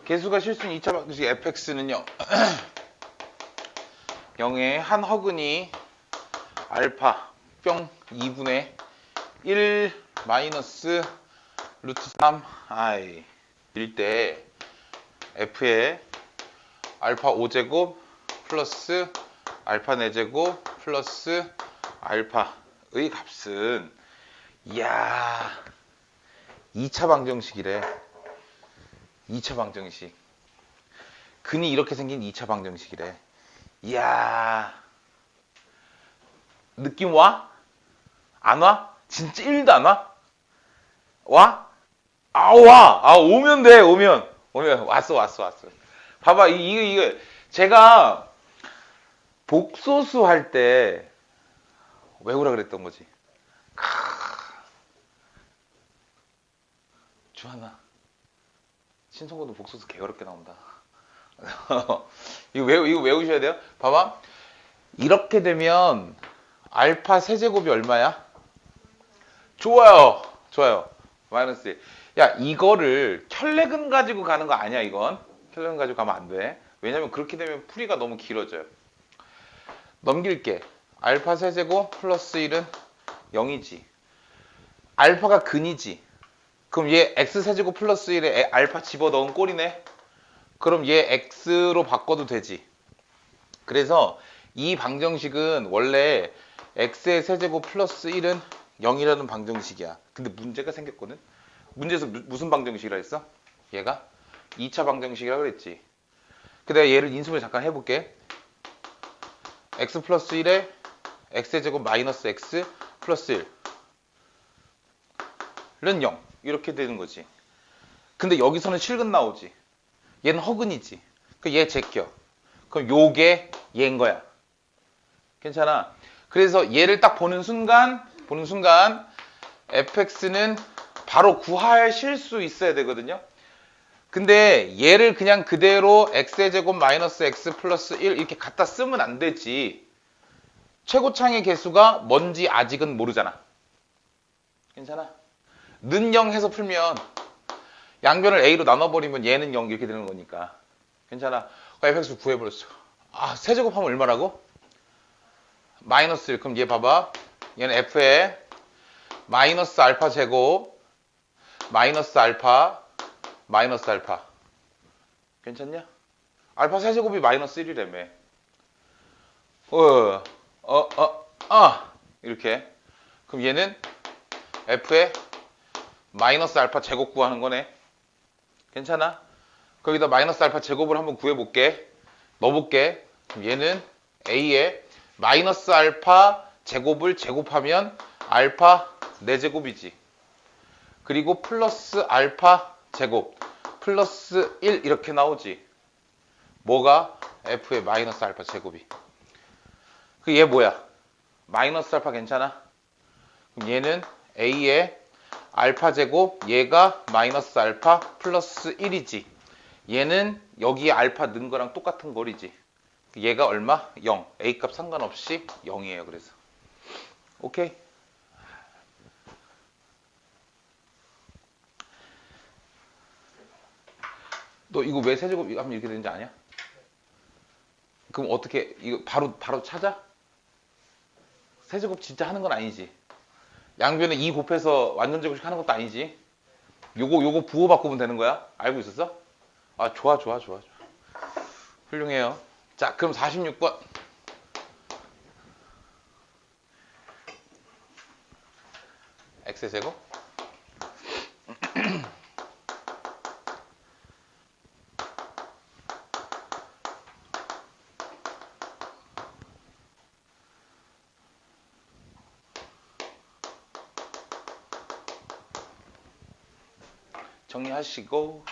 개수가 실수인 2차 방정식 fx는요 0의 한 허근이 알파 뿅 2분의 1 마이너스 루트 3 i 일 때 f의 알파 5제곱 플러스 알파 4제곱 플러스 알파의 값은 이야 2차 방정식이래. 2차 방정식. 근이 이렇게 생긴 2차 방정식이래. 이야 느낌 와? 안 와? 진짜 1도 안 와? 와? 아 와! 아 오면 돼 오면 왔어 봐봐 이거 제가 복소수 할 때 외우라 그랬던 거지. 주하나 신성고도 복소수 개어렵게 나온다. 이거 외우셔야 돼요. 봐봐 이렇게 되면 알파 세제곱이 얼마야? 좋아요 마이너스 1. 야 이거를 켤레근 가지고 가는 거 아니야. 이건 켤레근 가지고 가면 안 돼. 왜냐면 그렇게 되면 풀이가 너무 길어져요. 넘길게. 알파 세제곱 플러스 1은 0이지. 알파가 근이지. 그럼 얘 x 세제곱 플러스 1에 알파 집어넣은 꼴이네. 그럼 얘 x로 바꿔도 되지. 그래서 이 방정식은 원래 x의 세제곱 플러스 1은 0이라는 방정식이야. 근데 문제가 생겼거든. 문제에서 무슨 방정식이라 했어? 얘가 2차 방정식이라고 그랬지. 근데 내가 얘를 인수분해 잠깐 해볼게. x 플러스 1에 x의 제곱 마이너스 x 플러스 1은 0 이렇게 되는 거지. 근데 여기서는 실근 나오지. 얘는 허근이지. 그얘 제껴. 그럼 요게 얘인 거야. 괜찮아. 그래서 얘를 딱 보는 순간 fx는 바로 구하실 수 있어야 되거든요. 근데 얘를 그냥 그대로 x의 제곱 마이너스 x 플러스 1 이렇게 갖다 쓰면 안 되지. 최고창의 개수가 뭔지 아직은 모르잖아. 괜찮아? 는 0 해서 풀면 양변을 a로 나눠버리면 얘는 0 이렇게 되는 거니까. 괜찮아? fx 구해버렸어. 아 세제곱하면 얼마라고? 마이너스 1. 그럼 얘 봐봐. 얘는 f에 마이너스 알파 제곱 마이너스 알파 괜찮냐? 알파 세제곱이 마이너스 1이라며. 이렇게. 그럼 얘는 f에 마이너스 알파 제곱 구하는 거네. 괜찮아? 거기다 마이너스 알파 제곱을 한번 구해볼게. 넣어볼게. 그럼 얘는 a에 마이너스 알파 제곱을 제곱하면 알파 4제곱이지. 그리고 플러스 알파 제곱 플러스 1 이렇게 나오지. 뭐가? f의 마이너스 알파 제곱이. 그 얘 뭐야? 마이너스 알파 괜찮아? 그럼 얘는 a의 알파 제곱 얘가 마이너스 알파 플러스 1이지. 얘는 여기에 알파 넣은 거랑 똑같은 거리지. 얘가 얼마? 0. a 값 상관없이 0이에요. 그래서 오케이. 너 이거 왜 세제곱 하면 이렇게 되는지 아냐? 그럼 어떻게 이거 바로 찾아? 세제곱 진짜 하는 건 아니지. 양변에 2 곱해서 완전 제곱식 하는 것도 아니지. 요거 부호 바꾸면 되는 거야. 알고 있었어? 아 좋아. 훌륭해요. 자 그럼 46번 x제곱 정리하시고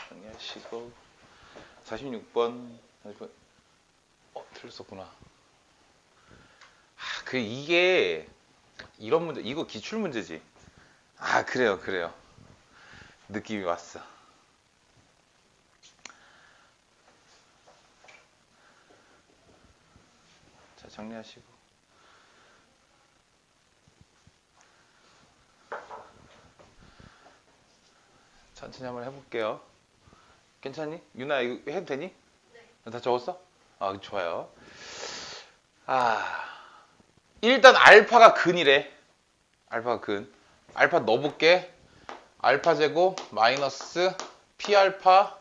46번 틀렸었구나. 이게 이런 문제 이거 기출 문제지. 그래요. 느낌이 왔어. 자 정리하시고 천천히 한번 해볼게요. 괜찮니? 유나 이거 해도 되니? 네. 다 적었어? 아, 좋아요. 아, 일단 알파가 근이래. 알파가 근. 알파 넣어볼게. 알파 제곱 마이너스 P알파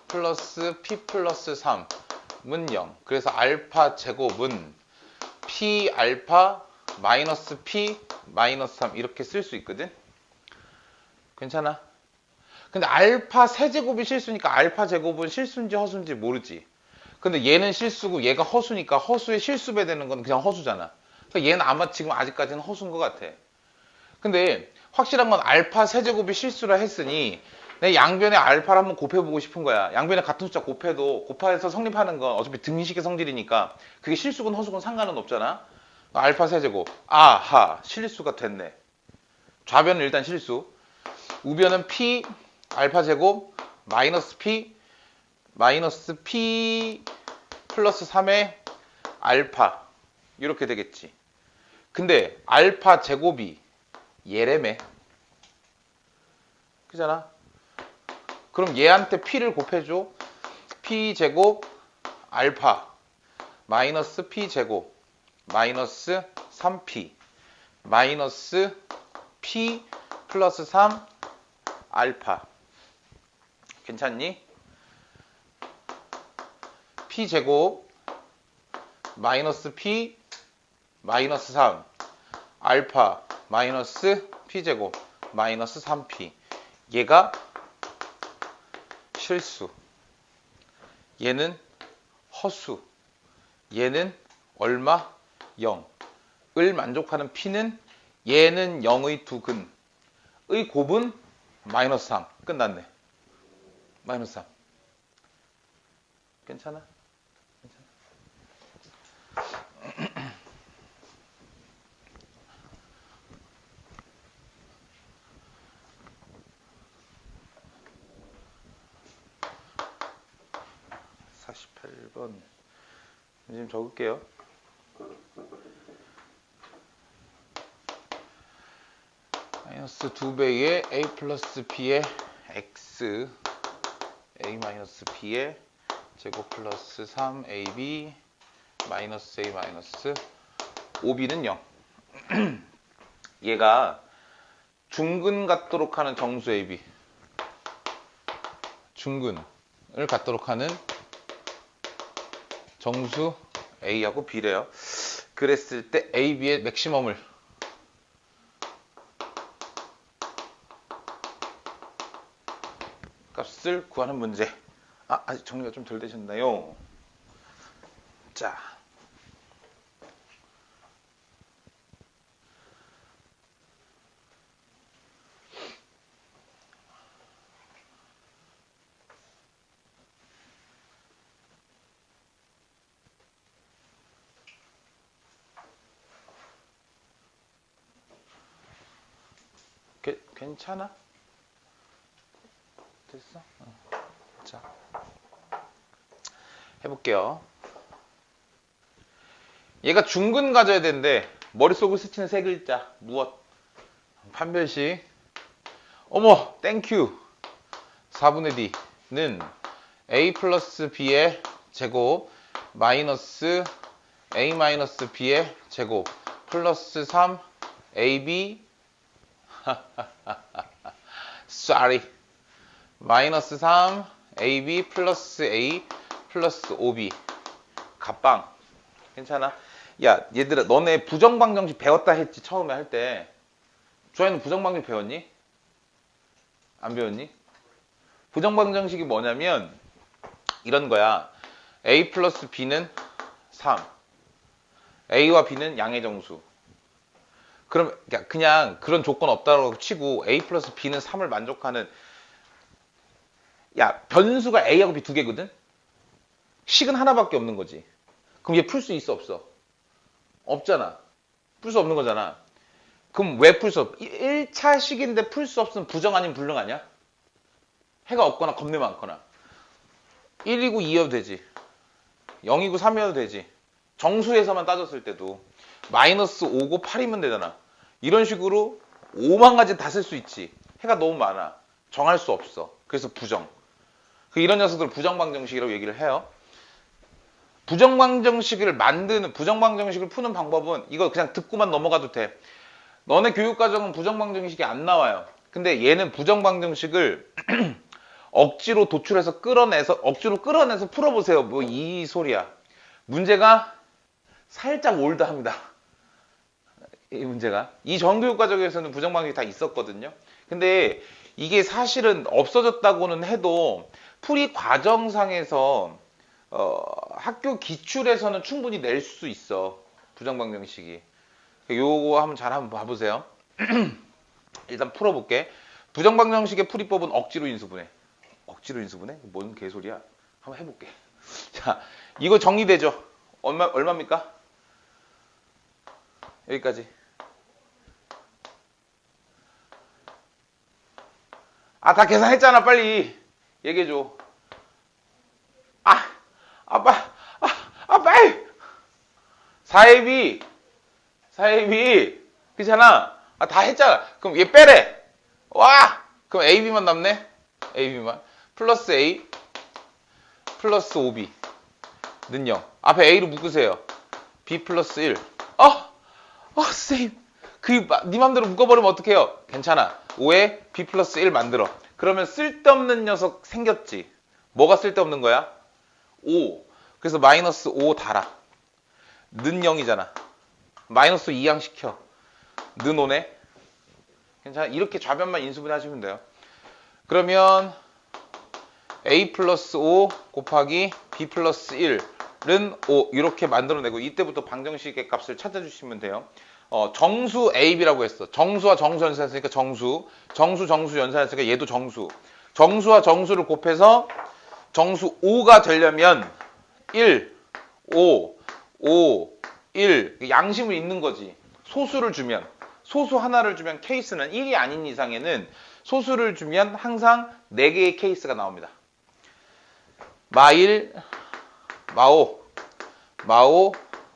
플러스 P 플러스 3은 0. 그래서 알파 제곱은 P알파 마이너스 P 마이너스 3 이렇게 쓸 수 있거든? 괜찮아? 근데 알파 세제곱이 실수니까 알파 제곱은 실수인지 허수인지 모르지. 근데 얘는 실수고 얘가 허수니까 허수의 실수배 되는 건 그냥 허수잖아. 그러니까 얘는 아마 지금 아직까지는 허수인 것 같아. 근데 확실한 건 알파 세제곱이 실수라 했으니 내 양변에 알파를 한번 곱해보고 싶은 거야. 양변에 같은 숫자 곱해도 곱해서 성립하는 건 어차피 등식의 성질이니까 그게 실수건 허수건 상관은 없잖아. 알파 세제곱. 아하, 실수가 됐네. 좌변은 일단 실수. 우변은 P 알파 제곱 마이너스 P 플러스 3의 알파 이렇게 되겠지. 근데 알파 제곱이 얘래매. 그잖아. 그럼 얘한테 P를 곱해줘. P 제곱 알파 마이너스 P 제곱 마이너스 3P 마이너스 P 플러스 3 알파. 괜찮니? P 제곱 마이너스 P 마이너스 3 알파 마이너스 P 제곱 마이너스 3P. 얘가 실수. 얘는 허수. 얘는 얼마? 0을 만족하는 P는 얘는 0의 두 근의 곱은 마이너스 3. 끝났네. 마이너스 3. 괜찮아? 48번. 지금 적을게요. 마이너스 2배의 a 플러스 b의 x a 마이너스 b의 제곱 플러스 3ab 마이너스 a 마이너스 5b는 0. 얘가 중근 같도록 하는 정수 ab. 중근을 갖도록 하는 정수 A하고 B래요. 그랬을 때 A, B의 맥시멈을 값을 구하는 문제. 아직 정리가 좀 덜 되셨나요? 자, 괜찮아? 됐어? 자, 해볼게요. 얘가 중근 가져야 되는데 머릿속을 스치는 세 글자. 무엇? 판별식. 어머, 땡큐. 4분의 D는 A 플러스 B의 제곱 마이너스 A 마이너스 B의 제곱 플러스 3 AB sorry 마이너스 3 AB 플러스 A 플러스 5B 갑방. 괜찮아? 야, 얘들아, 너네 부정방정식 배웠다 했지 처음에 할 때. 조아이는 부정방정식 배웠니? 안 배웠니? 부정방정식이 뭐냐면 이런 거야. A 플러스 B는 3. A와 B는 양의 정수. 그럼 그냥 그런 조건 없다고 치고 A 플러스 B는 3을 만족하는. 야, 변수가 A하고 B 두 개거든? 식은 하나밖에 없는 거지. 그럼 얘 풀 수 있어 없어? 없잖아. 풀 수 없는 거잖아. 그럼 왜 풀 수 없어? 1차 식인데 풀 수 없으면 부정 아니면 불능 아니야? 해가 없거나 겁내 많거나. 1이고 2여도 되지. 0이고 3이어도 되지. 정수에서만 따졌을 때도 마이너스 5고 8이면 되잖아. 이런 식으로 5만 가지 다 쓸 수 있지. 해가 너무 많아. 정할 수 없어. 그래서 부정. 이런 녀석들을 부정방정식이라고 얘기를 해요. 부정방정식을 푸는 방법은 이거 그냥 듣고만 넘어가도 돼. 너네 교육과정은 부정방정식이 안 나와요. 근데 얘는 부정방정식을 억지로 끌어내서 풀어보세요. 뭐 이 소리야. 문제가 살짝 올드합니다. 이 문제가. 이 전교육과정에서는 부정방정식이 다 있었거든요. 근데 이게 사실은 없어졌다고는 해도 풀이 과정상에서 학교 기출에서는 충분히 낼 수 있어. 부정방정식이. 요거 한번 봐보세요. 일단 풀어볼게. 부정방정식의 풀이법은 억지로 인수분해. 억지로 인수분해? 뭔 개소리야? 한번 해볼게. 자, 이거 정리되죠? 얼마입니까? 여기까지. 다 계산했잖아. 빨리 얘기해줘. 빨리! 4AB. 그렇잖아. 다 했잖아. 그럼 얘 빼래. 와! 그럼 AB만 남네? AB만. 플러스 A, 플러스 5B. 는 0. 앞에 A로 묶으세요. B 플러스 1. 선생님. 네 맘대로 묶어버리면 어떡해요? 괜찮아. 5에 B 플러스 1 만들어. 그러면 쓸데없는 녀석 생겼지. 뭐가 쓸데없는 거야? 5. 그래서 마이너스 5 달아. 는 0이잖아. 마이너스 2양 시켜. 는 5네. 괜찮아. 이렇게 좌변만 인수분해 하시면 돼요. 그러면 A 플러스 5 곱하기 B 플러스 1은 5 이렇게 만들어내고 이때부터 방정식의 값을 찾아주시면 돼요. 정수 AB라고 했어. 정수와 정수 연산했으니까 정수 연산했으니까 얘도 정수. 정수와 정수를 곱해서 정수 5가 되려면 1, 5, 1 양심을 잇는 거지. 소수 하나를 주면 케이스는 1이 아닌 이상에는 소수를 주면 항상 4개의 케이스가 나옵니다. 마1, 마5,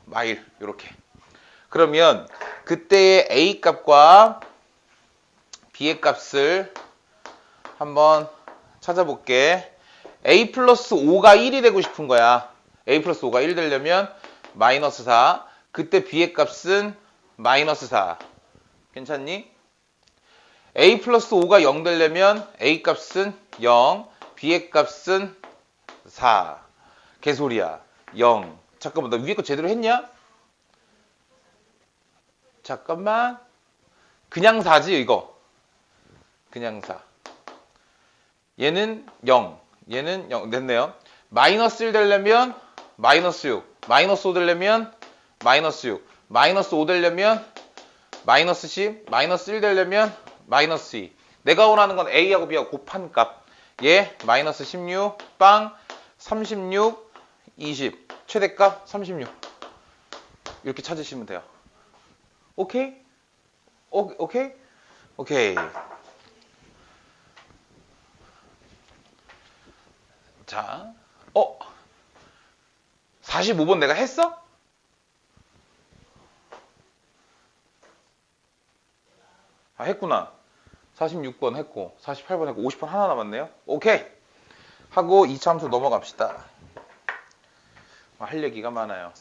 마1 이렇게. 그러면 그때의 A 값과 B의 값을 한번 찾아볼게. A 플러스 5가 1이 되고 싶은 거야. A 플러스 5가 1 되려면 마이너스 4. 그때 B의 값은 마이너스 4. 괜찮니? A 플러스 5가 0 되려면 A 값은 0. B의 값은 4. 개소리야. 0. 잠깐만, 나 위에 거 제대로 했냐? 잠깐만. 그냥 4지, 이거. 그냥 4. 얘는 0. 얘는 0. 됐네요. 마이너스 1 되려면 마이너스 6. 마이너스 5 되려면 마이너스 6. 마이너스 5 되려면 마이너스 10. 마이너스 1 되려면 마이너스 2. 내가 원하는 건 A하고 B하고 곱한 값. 얘 마이너스 16, 빵, 36, 20. 최대값 36. 이렇게 찾으시면 돼요. 오케이? 오케이? 오케이. 자, 45번 내가 했어? 했구나. 46번 했고, 48번 했고, 50번 하나 남았네요. 오케이. 하고 2차 함수 넘어갑시다. 할 얘기가 많아요.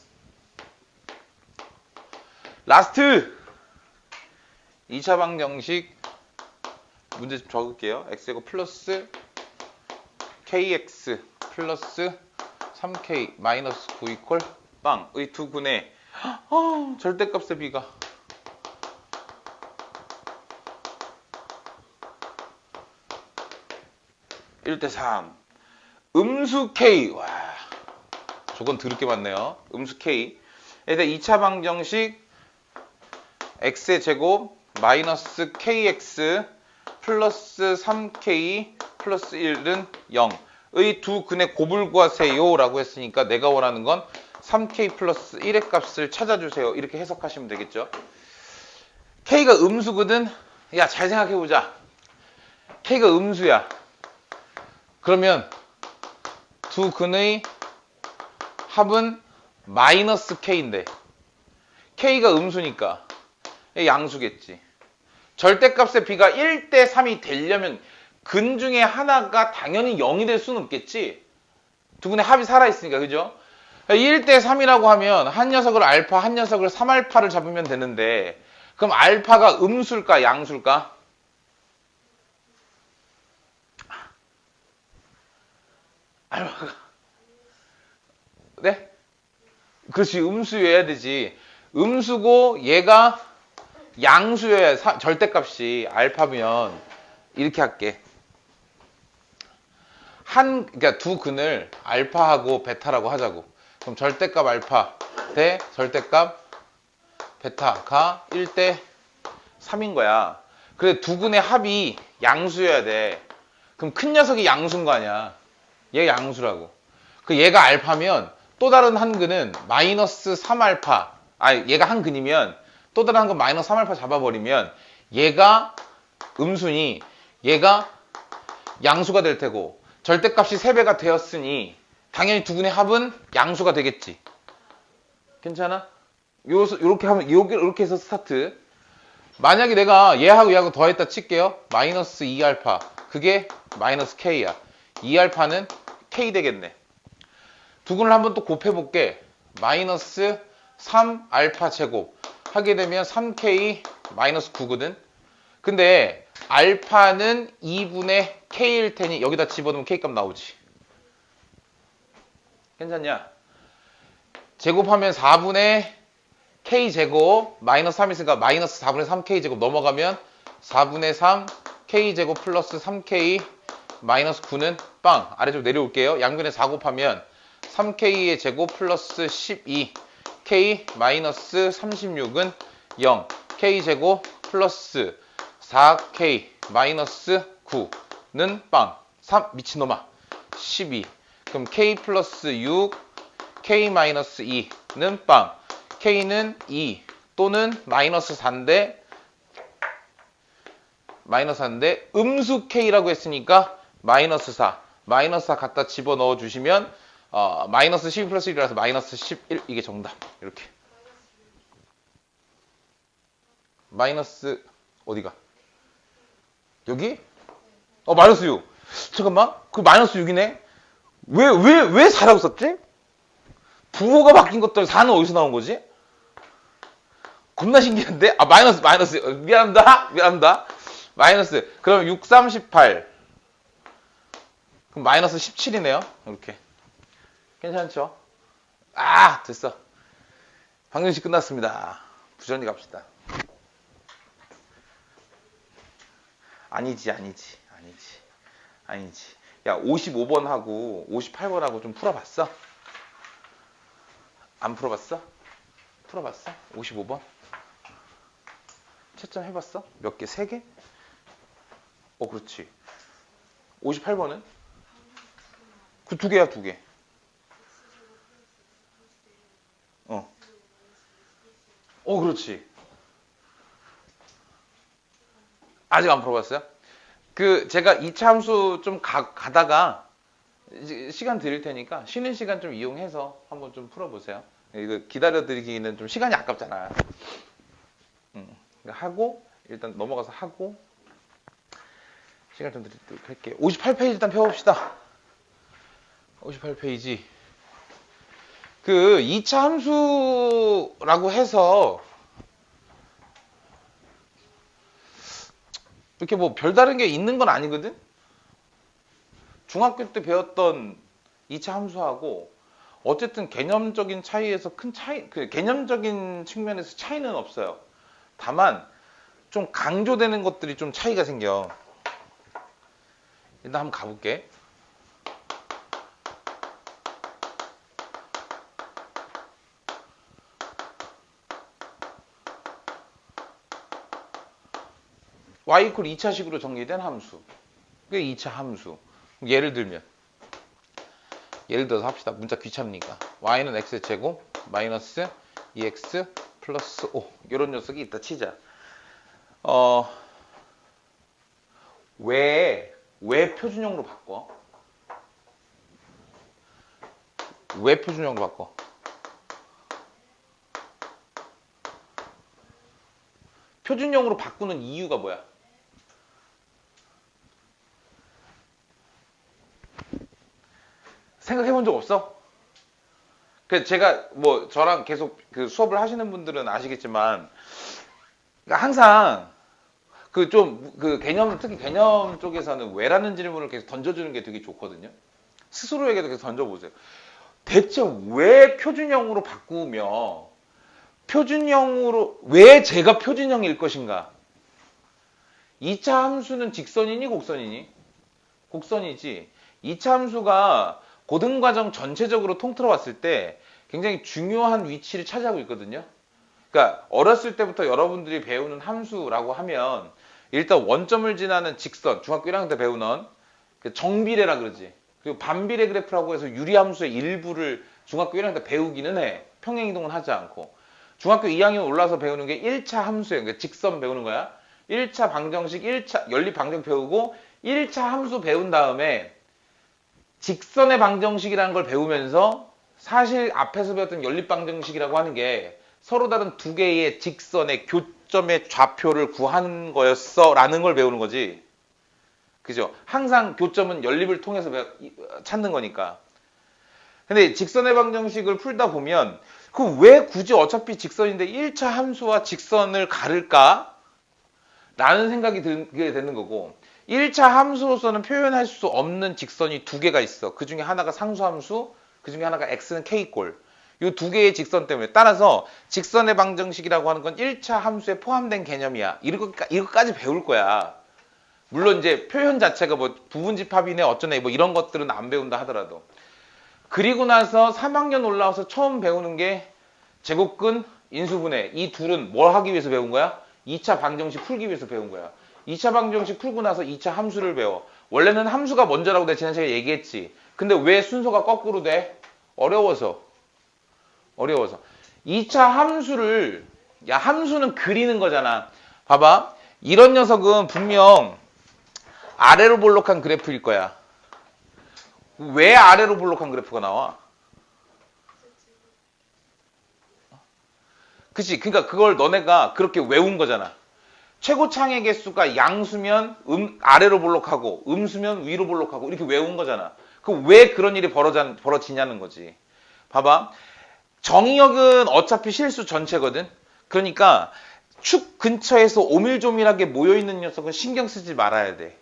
라스트! 2차 방정식 문제 좀 적을게요. x제곱 플러스 kx 플러스 3k 마이너스 9 이퀄 빵의 두 근의 절대값의 비가 1대3 음수 k. 와, 저건 더럽게 많네요. 음수 k. 일단 2차 방정식 x의 제곱 마이너스 kx 플러스 3k 플러스 1은 0의 두 근의 곱을 구하세요 라고 했으니까 내가 원하는 건 3k 플러스 1의 값을 찾아주세요. 이렇게 해석하시면 되겠죠. k가 음수거든. 야, 잘 생각해보자. k가 음수야. 그러면 두 근의 합은 마이너스 k인데 k가 음수니까 양수겠지. 절대값의 비가 1대3이 되려면 근 중에 하나가 당연히 0이 될 수는 없겠지. 두 군의 합이 살아있으니까, 그죠? 1대 3이라고 하면 한 녀석을 알파, 한 녀석을 3알파를 잡으면 되는데, 그럼 알파가 음수일까, 양수일까? 알파가, 네? 그렇지, 음수여야 되지. 음수고 얘가 양수여야 절대값이 알파면 이렇게 할게. 그러니까 두 근을 알파하고 베타라고 하자고. 그럼 절대값 알파 대 절대값 베타가 1대 3인 거야. 그래 두 근의 합이 양수여야 돼. 그럼 큰 녀석이 양수인 거 아니야. 얘가 양수라고. 그 얘가 알파면 또 다른 한 근은 마이너스 3알파. 얘가 한 근이면 또 다른 한 근 마이너스 3알파 잡아버리면 얘가 음수니 얘가 양수가 될 테고 절대값이 3배가 되었으니 당연히 두 근의 합은 양수가 되겠지. 괜찮아? 요렇게 하면 요렇게 해서 스타트. 만약에 내가 얘하고 얘하고 더했다 칠게요. 마이너스 2알파. 그게 마이너스 K야. 2알파는 K 되겠네. 두 근을 한번 또 곱해볼게. 마이너스 3알파 제곱 하게 되면 3K 마이너스 9거든. 근데 알파는 2분의 K일 테니 여기다 집어넣으면 K값 나오지. 괜찮냐? 제곱하면 4분의 K제곱 마이너스 3 있으니까 마이너스 4분의 3K제곱 넘어가면 4분의 3 K제곱 플러스 3K 마이너스 9는 빵. 아래쪽 내려올게요. 양변에 4 곱하면 3K의 제곱 플러스 12 K 마이너스 36은 0 K제곱 플러스 4K 마이너스 9는 빵. 3 미친놈아 12. 그럼 K 플러스 6 K 마이너스 2는 빵. K는 2 또는 마이너스 4인데 음수 K라고 했으니까 마이너스 4 갖다 집어넣어 주시면 마이너스 12 플러스 1이라서 마이너스 11 이게 정답. 이렇게 마이너스 어디가? 여기? 마이너스 6. 잠깐만. 그 마이너스 6이네. 왜 4라고 썼지? 부호가 바뀐 것들 4는 어디서 나온 거지? 겁나 신기한데? 마이너스. 미안합니다. 마이너스. 그럼 6, 3, 18. 그럼 마이너스 17이네요. 이렇게. 괜찮죠? 됐어. 방정식 끝났습니다. 부정리 갑시다. 아니지. 야, 55번하고 58번하고 좀 풀어봤어? 안 풀어봤어? 풀어봤어? 55번? 채점 해봤어? 몇 개? 3개? 그렇지. 58번은? 그 2개야, 2개. 그렇지. 아직 안 풀어봤어요? 제가 2차 함수 좀 가다가 이제 시간 드릴 테니까 쉬는 시간 좀 이용해서 한번 좀 풀어보세요. 이거 기다려드리기는 좀 시간이 아깝잖아. 하고 일단 넘어가서 하고 시간 좀 드리도록 할게요. 58페이지 일단 펴봅시다. 58페이지. 2차 함수라고 해서 이렇게 뭐 별다른 게 있는 건 아니거든? 중학교 때 배웠던 2차 함수하고 어쨌든 개념적인 차이에서 개념적인 측면에서 차이는 없어요. 다만 좀 강조되는 것들이 좀 차이가 생겨. 일단 한번 가볼게. y 이퀄 2차식으로 정리된 함수. 그게 2차 함수. 예를 들어서 합시다. 문자 귀찮으니까. y는 x제곱 마이너스 2x 플러스 5. 이런 녀석이 있다 치자. 왜 표준형으로 바꿔? 왜 표준형으로 바꿔? 표준형으로 바꾸는 이유가 뭐야? 생각해 본 적 없어? 그 제가 뭐 저랑 계속 그 수업을 하시는 분들은 아시겠지만, 그러니까 항상 그 좀 그 개념, 특히 개념 쪽에서는 왜라는 질문을 계속 던져주는 게 되게 좋거든요. 스스로에게도 계속 던져보세요. 대체 왜 표준형으로 바꾸며 표준형으로 왜 제가 표준형일 것인가? 2차 함수는 직선이니 곡선이니? 곡선이지. 2차 함수가 고등과정 전체적으로 통틀어 봤을 때 굉장히 중요한 위치를 차지하고 있거든요. 그러니까 어렸을 때부터 여러분들이 배우는 함수라고 하면 일단 원점을 지나는 직선, 중학교 1학년 때 배우는 그 정비례라 그러지. 그리고 반비례 그래프라고 해서 유리함수의 일부를 중학교 1학년 때 배우기는 해. 평행이동은 하지 않고. 중학교 2학년 올라서 배우는 게 1차 함수예요. 그러니까 직선 배우는 거야. 1차 방정식, 1차 연립 방정 배우고 1차 함수 배운 다음에 직선의 방정식이라는 걸 배우면서 사실 앞에서 배웠던 연립 방정식이라고 하는 게 서로 다른 두 개의 직선의 교점의 좌표를 구하는 거였어 라는 걸 배우는 거지. 그죠? 항상 교점은 연립을 통해서 찾는 거니까. 근데 직선의 방정식을 풀다 보면 그 왜 굳이 어차피 직선인데 1차 함수와 직선을 가를까? 라는 생각이 들게 되는 거고, 1차 함수로서는 표현할 수 없는 직선이 두 개가 있어. 그 중에 하나가 상수함수, 그 중에 하나가 x는 k꼴. 이 두 개의 직선 때문에. 따라서 직선의 방정식이라고 하는 건 1차 함수에 포함된 개념이야. 이거까지 배울 거야. 물론 이제 표현 자체가 뭐 부분집합이네 어쩌네 뭐 이런 것들은 안 배운다 하더라도. 그리고 나서 3학년 올라와서 처음 배우는 게 제곱근, 인수분해. 이 둘은 뭘 하기 위해서 배운 거야? 2차 방정식 풀기 위해서 배운 거야. 2차 방정식 풀고 나서 2차 함수를 배워. 원래는 함수가 먼저라고 내가 지난 시간에 얘기했지. 근데 왜 순서가 거꾸로 돼? 어려워서. 2차 함수를, 야, 함수는 그리는 거잖아. 봐봐. 이런 녀석은 분명 아래로 볼록한 그래프일 거야. 왜 아래로 볼록한 그래프가 나와? 그치? 그러니까 그걸 너네가 그렇게 외운 거잖아. 최고창의 개수가 양수면 아래로 볼록하고 음수면 위로 볼록하고 이렇게 외운 거잖아. 그 왜 그런 일이 벌어지냐는 거지. 봐봐. 정의역은 어차피 실수 전체거든. 그러니까 축 근처에서 오밀조밀하게 모여있는 녀석은 신경 쓰지 말아야 돼.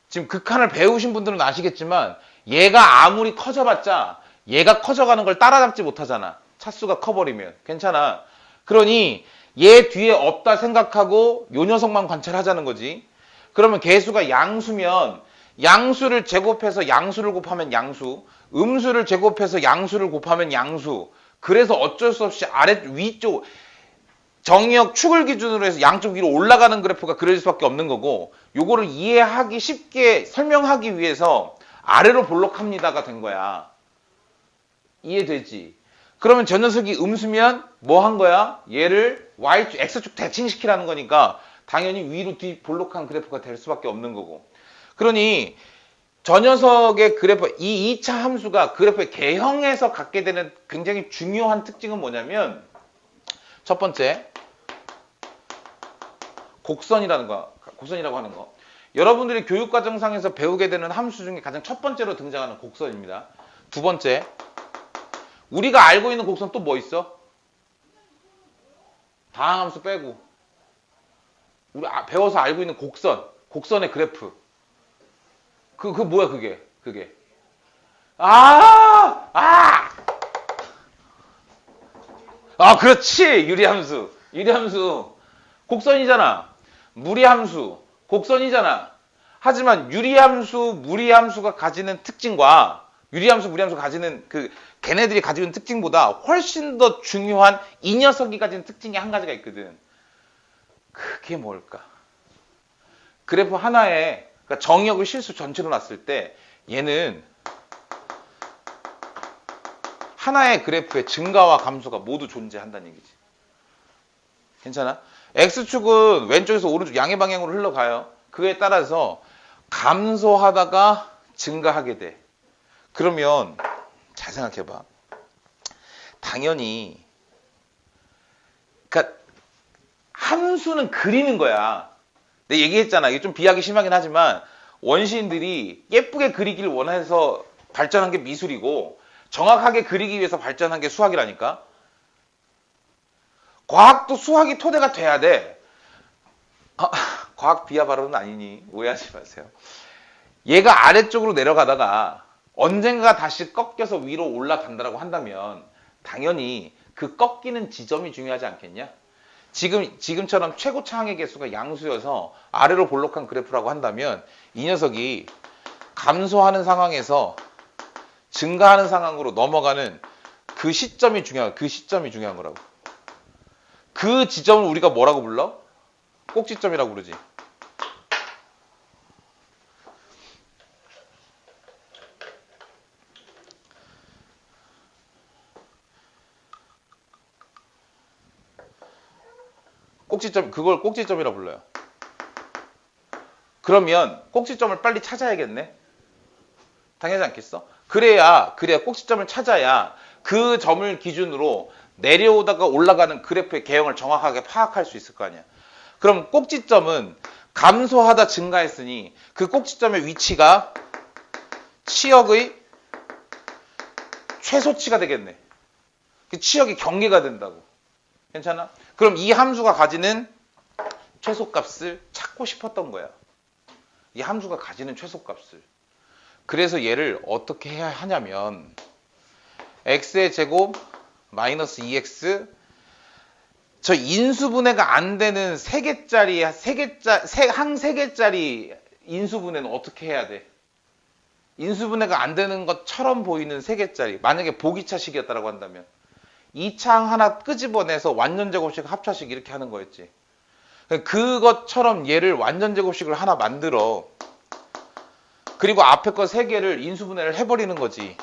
지금 극한을 배우신 분들은 아시겠지만 얘가 아무리 커져봤자 얘가 커져가는 걸 따라잡지 못하잖아. 차수가 커버리면. 괜찮아. 그러니 얘 뒤에 없다 생각하고 요 녀석만 관찰하자는 거지. 그러면 개수가 양수면 양수를 제곱해서 양수를 곱하면 양수, 음수를 제곱해서 양수를 곱하면 양수. 그래서 어쩔 수 없이 위쪽 정의역 축을 기준으로 해서 양쪽 위로 올라가는 그래프가 그려질 수밖에 없는 거고, 요거를 이해하기 쉽게 설명하기 위해서 아래로 볼록합니다가 된 거야. 이해되지? 그러면 저 녀석이 음수면 뭐 한 거야? 얘를 Y축, X축 대칭시키라는 거니까 당연히 위로 뒤 볼록한 그래프가 될 수밖에 없는 거고. 그러니 저 녀석의 그래프, 이 2차 함수가 그래프의 개형에서 갖게 되는 굉장히 중요한 특징은 뭐냐면, 첫 번째, 곡선이라고 하는 거. 여러분들이 교육과정상에서 배우게 되는 함수 중에 가장 첫 번째로 등장하는 곡선입니다. 두 번째, 우리가 알고 있는 곡선 또 뭐 있어? 다항함수 빼고. 우리 배워서 알고 있는 곡선의 그래프. 그 뭐야, 그게. 그렇지! 유리함수. 곡선이잖아. 무리함수. 곡선이잖아. 하지만 유리함수, 무리함수가 가지는 특징과 유리함수, 무리함수가 가지는 걔네들이 가지고 있는 특징보다 훨씬 더 중요한 이 녀석이 가지는 특징이 한 가지가 있거든. 그게 뭘까? 그래프 하나에, 그러니까 정의역을 실수 전체로 놨을 때 얘는 하나의 그래프의 증가와 감소가 모두 존재한다는 얘기지. 괜찮아? X축은 왼쪽에서 오른쪽 양의 방향으로 흘러가요. 그에 따라서 감소하다가 증가하게 돼. 그러면 잘 생각해봐. 당연히 그러니까 함수는 그리는 거야. 내가 얘기했잖아. 이게 좀 비하기 심하긴 하지만 원시인들이 예쁘게 그리기를 원해서 발전한 게 미술이고 정확하게 그리기 위해서 발전한 게 수학이라니까. 과학도 수학이 토대가 돼야 돼. 과학 비하 발언은 아니니 오해하지 마세요. 얘가 아래쪽으로 내려가다가 언젠가 다시 꺾여서 위로 올라간다라고 한다면 당연히 그 꺾이는 지점이 중요하지 않겠냐? 지금처럼 최고차 항의 개수가 양수여서 아래로 볼록한 그래프라고 한다면 이 녀석이 감소하는 상황에서 증가하는 상황으로 넘어가는 그 시점이 중요한 거라고. 그 지점을 우리가 뭐라고 불러? 꼭지점이라고 부르지. 그걸 꼭지점이라고 불러요. 그러면 꼭지점을 빨리 찾아야겠네. 당연하지 않겠어? 그래야 꼭지점을 찾아야 그 점을 기준으로 내려오다가 올라가는 그래프의 개형을 정확하게 파악할 수 있을 거 아니야. 그럼 꼭지점은 감소하다 증가했으니 그 꼭지점의 위치가 치역의 최소치가 되겠네. 그 치역이 경계가 된다고. 괜찮아? 그럼 이 함수가 가지는 최소값을 찾고 싶었던 거야. 이 함수가 가지는 최소값을. 그래서 얘를 어떻게 해야 하냐면 x의 제곱 마이너스 2x 저 인수분해가 안 되는 항 3개짜리 인수분해는 어떻게 해야 돼? 인수분해가 안 되는 것처럼 보이는 3개짜리 만약에 보기차식이었다고 한다면 2차 항 하나 끄집어내서 완전제곱식 합차식 이렇게 하는 거였지. 그것처럼 얘를 완전제곱식을 하나 만들어. 그리고 앞에 거 3개를 인수분해를 해버리는 거지.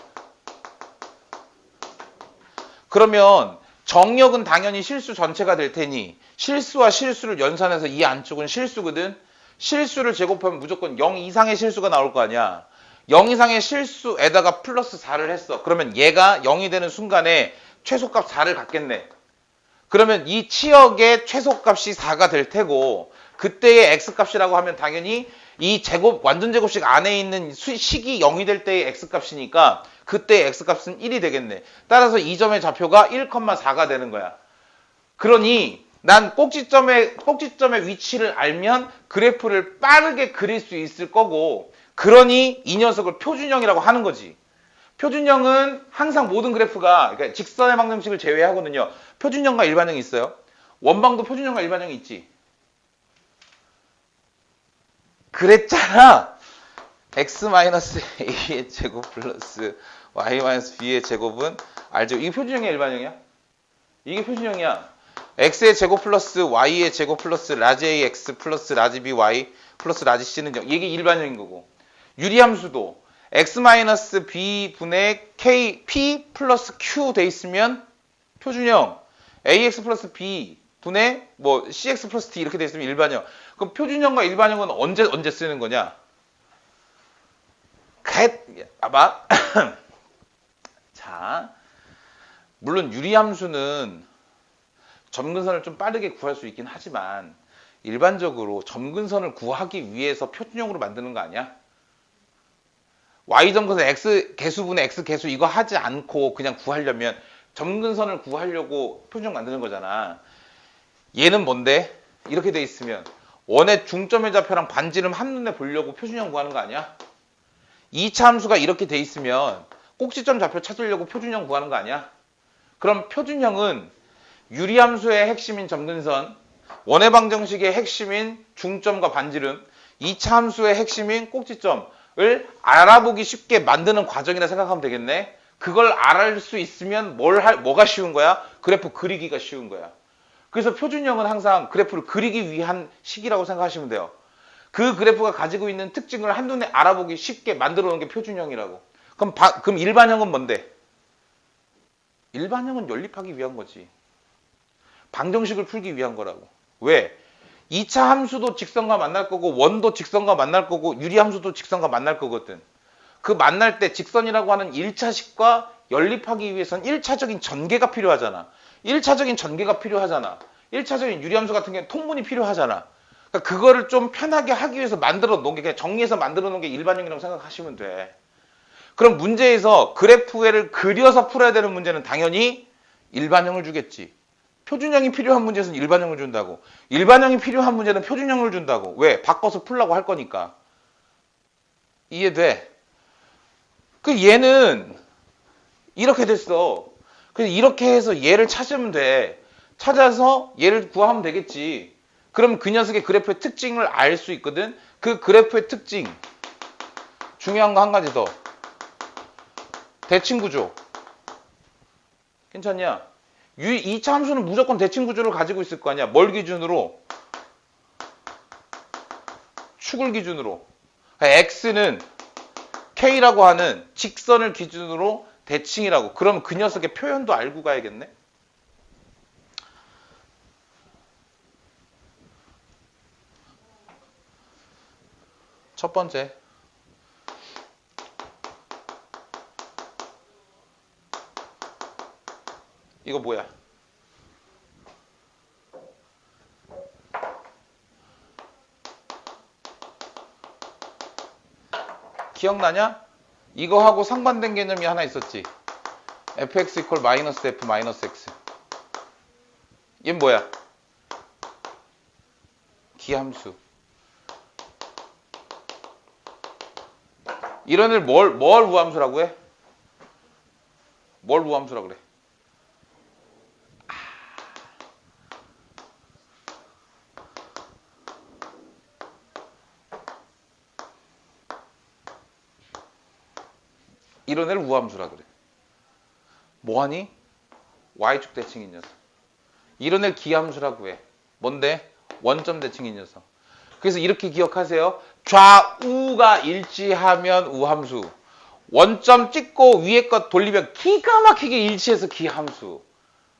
그러면 정역은 당연히 실수 전체가 될 테니 실수와 실수를 연산해서 이 안쪽은 실수거든. 실수를 제곱하면 무조건 0 이상의 실수가 나올 거 아니야. 0 이상의 실수에다가 플러스 4를 했어. 그러면 얘가 0이 되는 순간에 최소값 4를 갖겠네. 그러면 이 치역의 최소값이 4가 될 테고 그때의 x값이라고 하면 당연히 이 제곱 완전제곱식 안에 있는 식이 0이 될 때의 x값이니까 그때의 x값은 1이 되겠네. 따라서 이 점의 좌표가 1,4가 되는 거야. 그러니 난 꼭지점의 위치를 알면 그래프를 빠르게 그릴 수 있을 거고 그러니 이 녀석을 표준형이라고 하는 거지. 표준형은 항상 모든 그래프가 그러니까 직선의 방정식을 제외하거든요. 표준형과 일반형이 있어요. 원방도 표준형과 일반형이 있지. 그랬잖아. x-a의 제곱 플러스 y-b의 제곱은 알죠? 이게 표준형이야 일반형이야? 이게 표준형이야. x의 제곱 플러스 y의 제곱 플러스 라지 ax 플러스 라지 by 플러스 라지 c는 0. 이게 일반형인 거고. 유리함수도 x-b 분의 k, p 플러스 q 돼 있으면 표준형. ax 플러스 b 분의 뭐 cx 플러스 d 이렇게 돼 있으면 일반형. 그럼 표준형과 일반형은 언제 쓰는 거냐? 봐봐. 자, 물론 유리함수는 점근선을 좀 빠르게 구할 수 있긴 하지만 일반적으로 점근선을 구하기 위해서 표준형으로 만드는 거 아니야? y점근선 x 개수분의 x 개수 이거 하지 않고 그냥 구하려면 점근선을 구하려고 표준형 만드는 거잖아. 얘는 뭔데? 이렇게 돼 있으면 원의 중점의 좌표랑 반지름 한눈에 보려고 표준형 구하는 거 아니야? 2차 함수가 이렇게 돼 있으면 꼭지점 좌표 찾으려고 표준형 구하는 거 아니야? 그럼 표준형은 유리함수의 핵심인 점근선, 원의 방정식의 핵심인 중점과 반지름, 2차 함수의 핵심인 꼭지점을 알아보기 쉽게 만드는 과정이라 생각하면 되겠네. 그걸 알을 수 있으면 뭐가 쉬운 거야? 그래프 그리기가 쉬운 거야. 그래서 표준형은 항상 그래프를 그리기 위한 식이라고 생각하시면 돼요. 그 그래프가 가지고 있는 특징을 한눈에 알아보기 쉽게 만들어 놓은 게 표준형이라고. 그럼 일반형은 뭔데? 일반형은 연립하기 위한 거지. 방정식을 풀기 위한 거라고. 왜? 2차 함수도 직선과 만날 거고 원도 직선과 만날 거고 유리함수도 직선과 만날 거거든. 그 만날 때 직선이라고 하는 1차식과 연립하기 위해서는 1차적인 전개가 필요하잖아. 1차적인 전개가 필요하잖아. 1차적인 유리함수 같은 경우는 통분이 필요하잖아. 그러니까 그거를 좀 편하게 하기 위해서 만들어 놓은 게 그냥 정리해서 만들어 놓은 게 일반형이라고 생각하시면 돼. 그럼 문제에서 그래프를 그려서 풀어야 되는 문제는 당연히 일반형을 주겠지. 표준형이 필요한 문제에서는 일반형을 준다고. 일반형이 필요한 문제는 표준형을 준다고. 왜? 바꿔서 풀라고 할 거니까. 이해돼? 그 얘는 이렇게 됐어. 그래서 이렇게 해서 얘를 찾으면 돼. 찾아서 얘를 구하면 되겠지. 그럼 그 녀석의 그래프의 특징을 알 수 있거든. 그 그래프의 특징. 중요한 거 한 가지 더. 대칭 구조. 괜찮냐? 2차 함수는 무조건 대칭 구조를 가지고 있을 거 아니야. 뭘 기준으로? 축을 기준으로. x는 k라고 하는 직선을 기준으로 대칭이라고. 그럼 그 녀석의 표현도 알고 가야겠네. 첫 번째. 이거 뭐야? 기억나냐? 이거하고 상반된 개념이 하나 있었지. fx 이퀄 마이너스 f 마이너스 x. 얘는 뭐야? 기함수. 이런 애를 뭘 우함수라고 해? 뭘 우함수라고 그래? 이런 애를 우함수라 그래. 뭐하니? y축 대칭인 녀석. 이런 애를 기함수라고 해. 뭔데? 원점 대칭인 녀석. 그래서 이렇게 기억하세요. 좌우가 일치하면 우함수. 원점 찍고 위에 것 돌리면 기가 막히게 일치해서 기함수.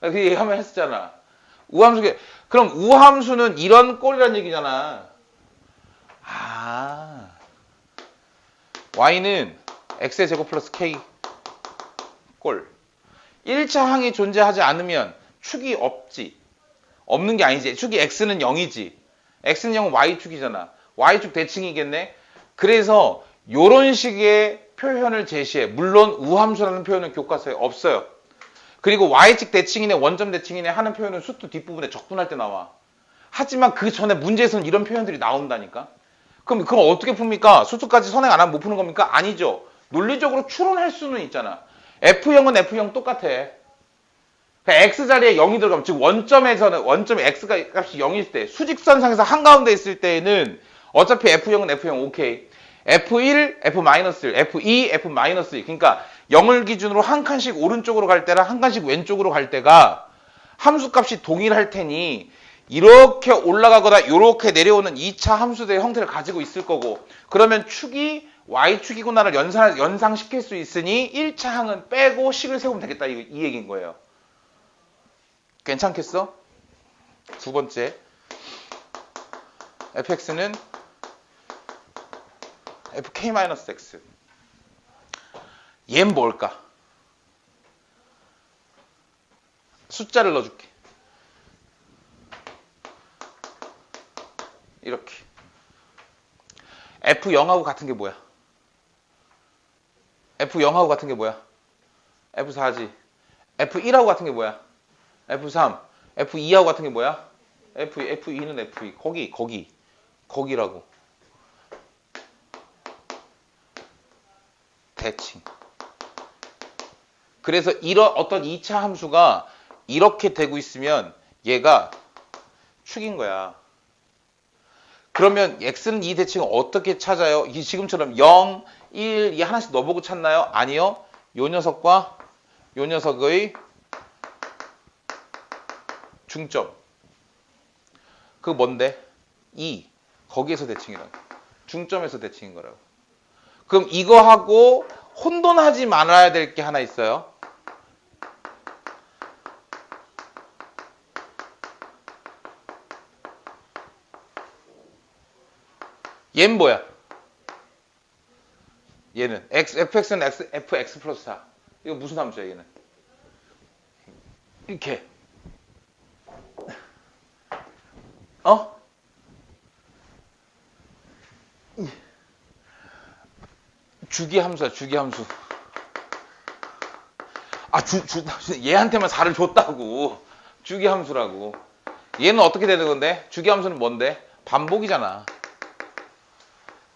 그 얘기하면 했었잖아. 우함수. 그럼 우함수는 이런 꼴이란 얘기잖아. 아. y는 x의 제곱 플러스 k 꼴. 1차 항이 존재하지 않으면 축이 없지. 없는 게 아니지. 축이 x는 0이지. x는 0은 y축이잖아. y축 대칭이겠네. 그래서 이런 식의 표현을 제시해. 물론 우함수라는 표현은 교과서에 없어요. 그리고 y축 대칭이네 원점 대칭이네 하는 표현은 수트 뒷부분에 적분할 때 나와. 하지만 그 전에 문제에서는 이런 표현들이 나온다니까. 그럼 그걸 어떻게 풉니까? 수트까지 선행 안 하면 못 푸는 겁니까? 아니죠. 논리적으로 추론할 수는 있잖아. F형은 F형 똑같아. X 자리에 0이 들어가면, 즉 원점에서는 원점에 X가 값이 0일 때, 수직선상에서 한가운데 있을 때에는 어차피 F형은 F형 오케이. F1, F-1, F2, F-2. 그러니까 0을 기준으로 한 칸씩 오른쪽으로 갈 때랑 한 칸씩 왼쪽으로 갈 때가 함수값이 동일할 테니 이렇게 올라가거나 이렇게 내려오는 2차 함수들의 형태를 가지고 있을 거고, 그러면 축이 y축이구나를 연상시킬 수 있으니 1차 항은 빼고 식을 세우면 되겠다, 이 얘기인 거예요. 괜찮겠어? 두 번째, fx는 fk-x. 얘는 뭘까? 숫자를 넣어줄게. 이렇게. F0하고 같은 게 뭐야? F0하고 같은 게 뭐야? F4지. F1하고 같은 게 뭐야? F3. F2하고 같은 게 뭐야? F2는 F2. 거기라고. 대칭. 그래서 이런 어떤 2차 함수가 이렇게 되고 있으면 얘가 축인 거야. 그러면 x는 이 대칭을 어떻게 찾아요? 지금처럼 0, 1, 이 하나씩 넣어보고 찾나요? 아니요. 요 녀석과 요 녀석의 중점. 그거 뭔데? 2. 거기에서 대칭이라고. 중점에서 대칭인 거라고. 그럼 이거하고 혼돈하지 말아야 될 게 하나 있어요. 얘는 뭐야? 얘는 fx는 fx 플러스 4. 이거 무슨 함수야 얘는? 이렇게. 주기함수야, 주기함수. 얘한테만 4를 줬다고. 주기함수라고. 얘는 어떻게 되는 건데? 주기함수는 뭔데? 반복이잖아.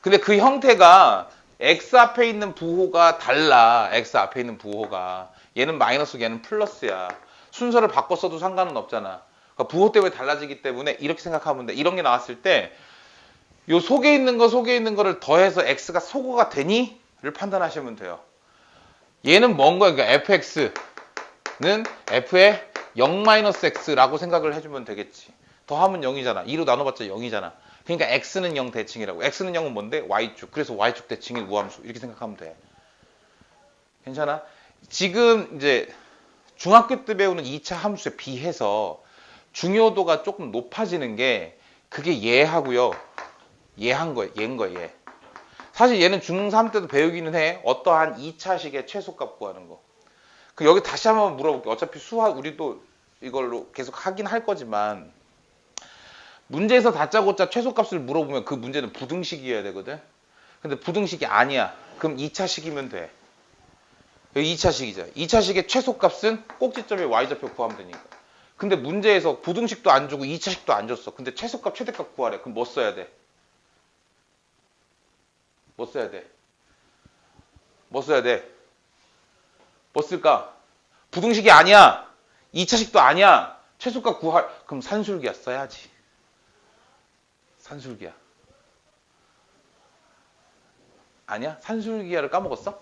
근데 그 형태가 x 앞에 있는 부호가 달라. x 앞에 있는 부호가. 얘는 마이너스고 얘는 플러스야. 순서를 바꿨어도 상관은 없잖아. 그러니까 부호 때문에 달라지기 때문에 이렇게 생각하면 돼. 이런 게 나왔을 때 요 속에 있는 거를 더해서 x가 소거가 되니? 를 판단하시면 돼요. 얘는 뭔 거야? 그러니까 fx는 f의 0-x라고 생각을 해주면 되겠지. 더하면 0이잖아. 2로 나눠봤자 0이잖아. 그러니까 x는 0 대칭이라고. x는 0은 뭔데? y축. 그래서 y축 대칭의 우함수. 이렇게 생각하면 돼. 괜찮아? 지금 이제 중학교 때 배우는 2차 함수에 비해서 중요도가 조금 높아지는 게 그게 얘하고요. 얘인 거예요. 얘. 사실 얘는 중3 때도 배우기는 해. 어떠한 2차식의 최소값 구하는 거. 그 여기 다시 한번 물어볼게. 어차피 수학 우리도 이걸로 계속 하긴 할 거지만 문제에서 다짜고짜 최소값을 물어보면 그 문제는 부등식이어야 되거든. 근데 부등식이 아니야. 그럼 2차식이면 돼. 여기 2차식이죠. 2차식의 최소값은 꼭지점의 y좌표 구하면 되니까. 근데 문제에서 부등식도 안 주고 2차식도 안 줬어. 근데 최소값 최대값 구하래. 그럼 뭐 써야 돼? 뭐 써야 돼? 뭐 써야 돼? 뭐 쓸까? 부등식이 아니야. 2차식도 아니야. 최소값 구할. 그럼 산술기야 써야지. 산술기야. 아니야? 산술기야를 까먹었어?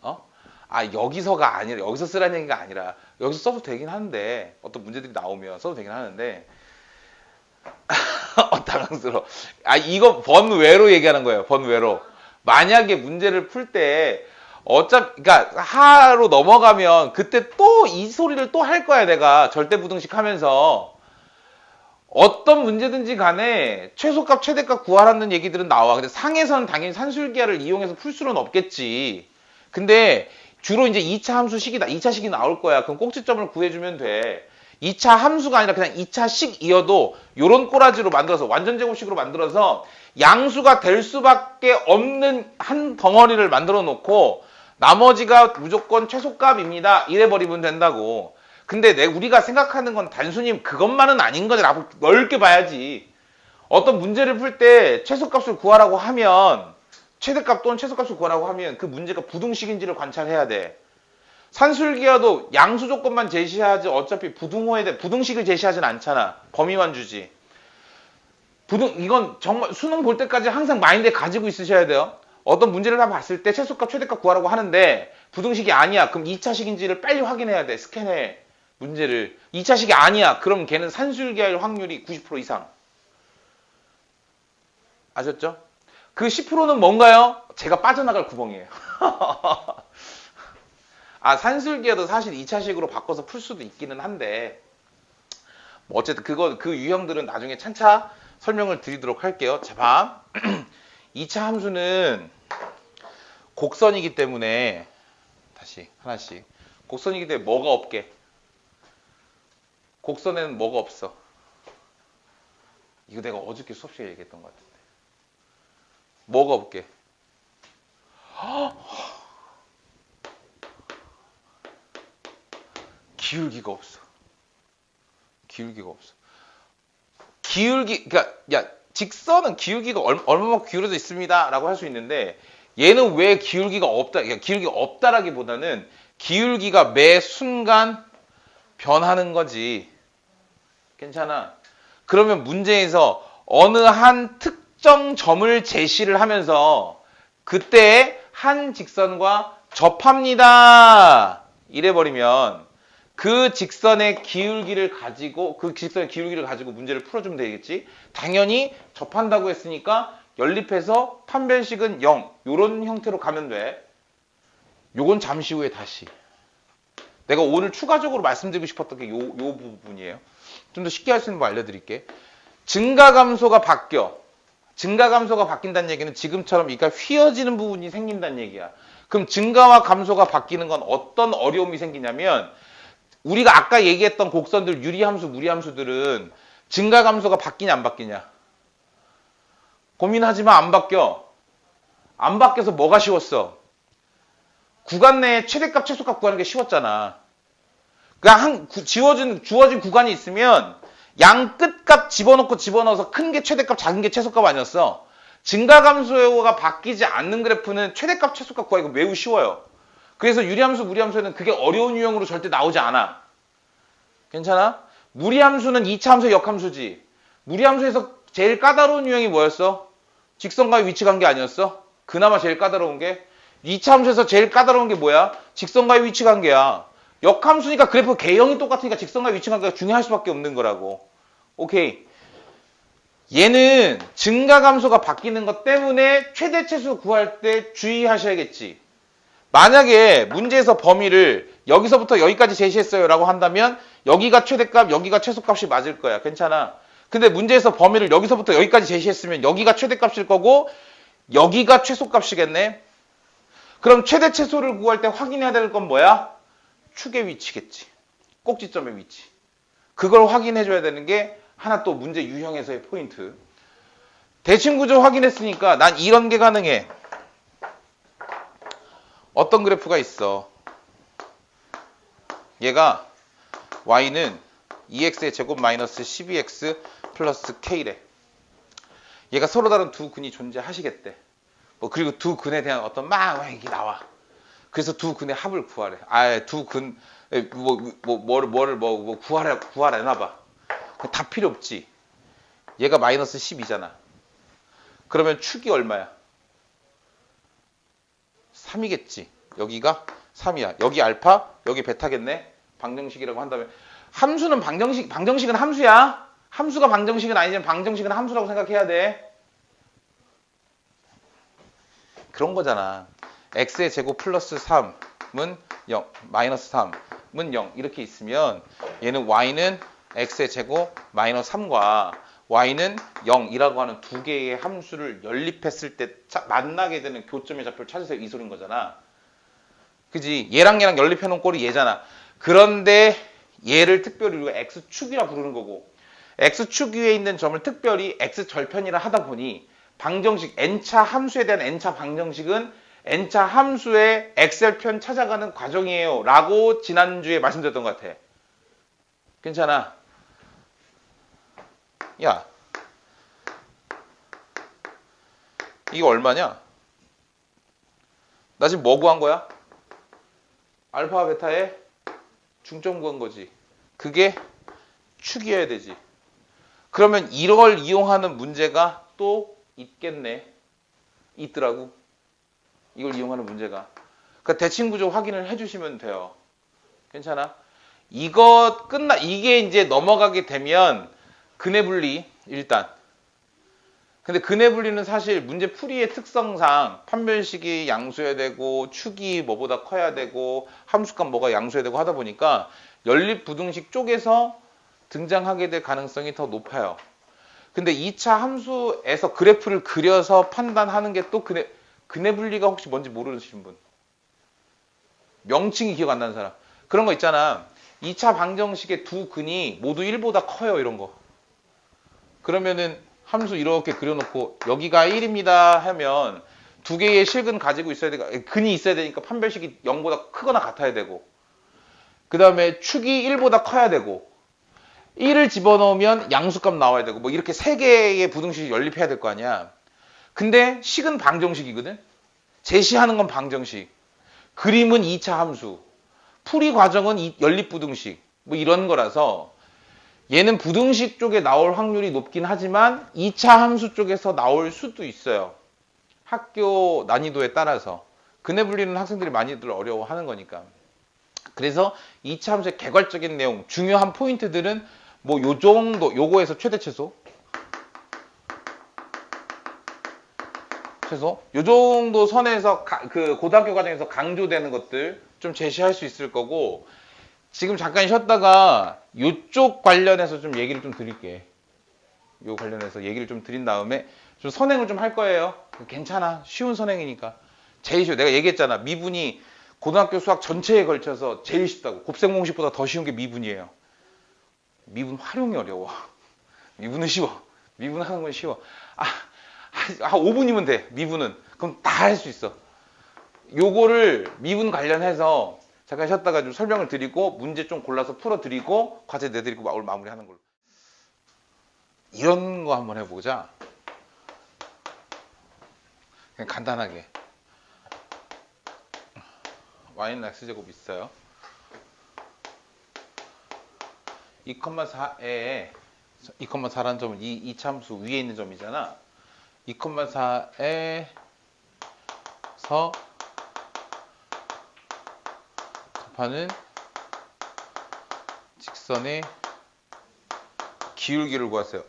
어? 아, 여기서가 아니라, 여기서 쓰라는 얘기가 아니라, 여기서 써도 되긴 하는데, 어떤 문제들이 나오면 써도 되긴 하는데, 당황스러워. 아, 이거 번외로 얘기하는 거예요. 번외로. 만약에 문제를 풀 때, 그러니까 하로 넘어가면 그때 또 이 소리를 또 할 거야, 내가. 절대부등식 하면서. 어떤 문제든지 간에 최소값, 최대값 구하라는 얘기들은 나와. 근데 상에서는 당연히 산술기하를 이용해서 풀 수는 없겠지. 근데 주로 이제 2차 함수식이다. 2차식이 나올 거야. 그럼 꼭지점을 구해주면 돼. 2차 함수가 아니라 그냥 2차식이어도 요런 꼬라지로 만들어서 완전 제곱식으로 만들어서 양수가 될 수밖에 없는 한 덩어리를 만들어 놓고 나머지가 무조건 최소값입니다. 이래버리면 된다고. 근데 우리가 생각하는 건 단순히 그것만은 아닌 거라고 넓게 봐야지. 어떤 문제를 풀 때 최소값을 구하라고 하면 최대값 또는 최소값을 구하라고 하면 그 문제가 부등식인지를 관찰해야 돼. 산술기하도 양수 조건만 제시하지 어차피 부등식을 제시하진 않잖아. 범위만 주지. 이건 정말 수능 볼 때까지 항상 마인드에 가지고 있으셔야 돼요. 어떤 문제를 다 봤을 때 최소값 최대값 구하라고 하는데 부등식이 아니야. 그럼 2차식인지를 빨리 확인해야 돼. 스캔해. 문제를. 2차식이 아니야. 그럼 걔는 산술기할 확률이 90% 이상. 아셨죠? 그 10%는 뭔가요? 제가 빠져나갈 구멍이에요. 아, 산술기에도 사실 2차식으로 바꿔서 풀 수도 있기는 한데 뭐 어쨌든 그 유형들은 나중에 차차 설명을 드리도록 할게요. 자, 봐. 2차 함수는 곡선이기 때문에 다시 하나씩 곡선이기 때문에 뭐가 없게? 곡선에는 뭐가 없어? 이거 내가 어저께 수업 시간에 얘기했던 것 같은데. 뭐가 없게? 기울기가 없어. 기울기가 없어. 그러니까 야, 직선은 기울기가 얼마만큼 기울어져 있습니다라고 할 수 있는데 얘는 왜 기울기가 없다? 그러니까 기울기가 없다라기보다는 기울기가 매 순간 변하는 거지. 괜찮아. 그러면 문제에서 어느 한 특정 점을 제시를 하면서 그때 한 직선과 접합니다. 이래버리면 그 직선의 기울기를 가지고 문제를 풀어주면 되겠지. 당연히 접한다고 했으니까 연립해서 판별식은 0 요런 형태로 가면 돼. 요건 잠시 후에 다시. 내가 오늘 추가적으로 말씀드리고 싶었던 게 요 부분이에요. 좀 더 쉽게 할 수 있는 거 알려드릴게. 증가감소가 바뀌어. 증가감소가 바뀐다는 얘기는 지금처럼 이가 휘어지는 부분이 생긴다는 얘기야. 그럼 증가와 감소가 바뀌는 건 어떤 어려움이 생기냐면 우리가 아까 얘기했던 곡선들 유리함수, 무리함수들은 증가감소가 바뀌냐 안 바뀌냐? 고민하지만 안 바뀌어. 안 바뀌어서 뭐가 쉬웠어? 구간 내에 최대값, 최소값 구하는 게 쉬웠잖아. 그냥 주어진 구간이 있으면 양 끝값 집어넣어서 큰 게 최대값, 작은 게 최소값 아니었어. 증가함수가 바뀌지 않는 그래프는 최대값, 최소값 구하기가 매우 쉬워요. 그래서 유리함수, 무리함수는 그게 어려운 유형으로 절대 나오지 않아. 괜찮아? 무리함수는 2차 함수의 역함수지. 무리함수에서 제일 까다로운 유형이 뭐였어? 직선과의 위치 관계 아니었어? 그나마 제일 까다로운 게? 2차 함수에서 제일 까다로운 게 뭐야? 직선과의 위치 관계야. 역함수니까 그래프 개형이 똑같으니까 직선과의 위치 관계가 중요할 수밖에 없는 거라고. 오케이. 얘는 증가함수가 바뀌는 것 때문에 최대최소 구할 때 주의하셔야겠지. 만약에 문제에서 범위를 여기서부터 여기까지 제시했어요 라고 한다면 여기가 최대값, 여기가 최소값이 맞을 거야. 괜찮아. 근데 문제에서 범위를 여기서부터 여기까지 제시했으면 여기가 최대값일 거고 여기가 최소값이겠네. 그럼 최대 최소를 구할 때 확인해야 될 건 뭐야? 축의 위치겠지. 꼭지점의 위치. 그걸 확인해 줘야 되는 게 하나 또 문제 유형에서의 포인트. 대칭구조 확인했으니까 난 이런 게 가능해. 어떤 그래프가 있어. 얘가 y는 2x의 제곱 마이너스 12x 플러스 k래. 얘가 서로 다른 두 근이 존재하시겠대. 뭐 그리고 두 근에 대한 어떤 막 얘기 나와. 그래서 두 근의 합을 구하래. 두 근 뭐를 구하라 해놔봐. 다 필요 없지. 얘가 마이너스 12잖아. 그러면 축이 얼마야? 3이겠지. 여기가 3이야. 여기 알파, 여기 베타겠네. 방정식이라고 한다면 함수는 방정식은 함수야. 함수가 방정식은 아니지만 방정식은 함수라고 생각해야 돼. 그런 거잖아. x의 제곱 플러스 3은 0, 마이너스 3은 0 이렇게 있으면 얘는 y는 x의 제곱 마이너스 3과 y는 0이라고 하는 두 개의 함수를 연립했을 때 만나게 되는 교점의 좌표를 찾으세요. 이 소린 거잖아. 그지? 얘랑 연립해 놓은 꼴이 얘잖아. 그런데 얘를 특별히 우리가 x축이라 부르는 거고 x축 위에 있는 점을 특별히 x절편이라 하다 보니 방정식 n차 함수에 대한 n차 방정식은 n차 함수의 x절편 찾아가는 과정이에요 라고 지난주에 말씀드렸던 것 같아. 괜찮아? 야, 이거 얼마냐? 나 지금 뭐 구한 거야? 알파와 베타의 중점 구한 거지. 그게 축이어야 되지. 그러면 이걸 이용하는 문제가 또 있겠네. 있더라고. 이걸 이용하는 문제가. 그러니까 대칭구조 확인을 해주시면 돼요. 괜찮아? 이게 이제 넘어가게 되면 근해 분리 일단. 근데 근해 분리는 사실 문제 풀이의 특성상 판별식이 양수해야 되고 축이 뭐보다 커야 되고 함수값 뭐가 양수해야 되고 하다 보니까 연립부등식 쪽에서 등장하게 될 가능성이 더 높아요. 근데 2차 함수에서 그래프를 그려서 판단하는 게 또 근해 분리가 혹시 뭔지 모르시는 분? 명칭이 기억 안 나는 사람? 그런 거 있잖아. 2차 방정식의 두 근이 모두 1보다 커요. 이런 거. 그러면은 함수 이렇게 그려놓고 여기가 1입니다 하면 두 개의 실근 가지고 있어야 되니까 근이 있어야 되니까 판별식이 0보다 크거나 같아야 되고 그 다음에 축이 1보다 커야 되고 1을 집어넣으면 양수값 나와야 되고 뭐 이렇게 세 개의 부등식이 연립해야 될 거 아니야. 근데 식은 방정식이거든. 제시하는 건 방정식. 그림은 2차 함수. 풀이 과정은 연립부등식. 뭐 이런 거라서 얘는 부등식 쪽에 나올 확률이 높긴 하지만 2차 함수 쪽에서 나올 수도 있어요. 학교 난이도에 따라서. 근해 분리는 학생들이 많이들 어려워하는 거니까. 그래서 2차 함수의 개괄적인 내용, 중요한 포인트들은 뭐 요 정도, 요거에서 최대 최소. 요 정도 선에서 그 고등학교 과정에서 강조되는 것들 좀 제시할 수 있을 거고 지금 잠깐 쉬었다가 요쪽 관련해서 좀 얘기를 좀 드릴게. 요 관련해서 얘기를 좀 드린 다음에 좀 선행을 좀 할 거예요. 괜찮아. 쉬운 선행이니까. 제일 쉬워. 내가 얘기했잖아. 미분이 고등학교 수학 전체에 걸쳐서 제일 쉽다고. 곱셈 공식보다 더 쉬운 게 미분이에요. 미분 활용이 어려워. 미분은 쉬워. 미분하는 건 쉬워. 5분이면 돼. 미분은. 그럼 다 할 수 있어. 요거를 미분 관련해서 잠깐 쉬었다가 좀 설명을 드리고 문제 좀 골라서 풀어드리고 과제 내드리고 오늘 마무리하는 걸로. 이런 거 한번 해보자. 그냥 간단하게. y는 x제곱 있어요. 2,4에 2,4라는 점은 이 참수 위에 있는 점이잖아. 2,4에서 접하는 직선의 기울기를 구하세요.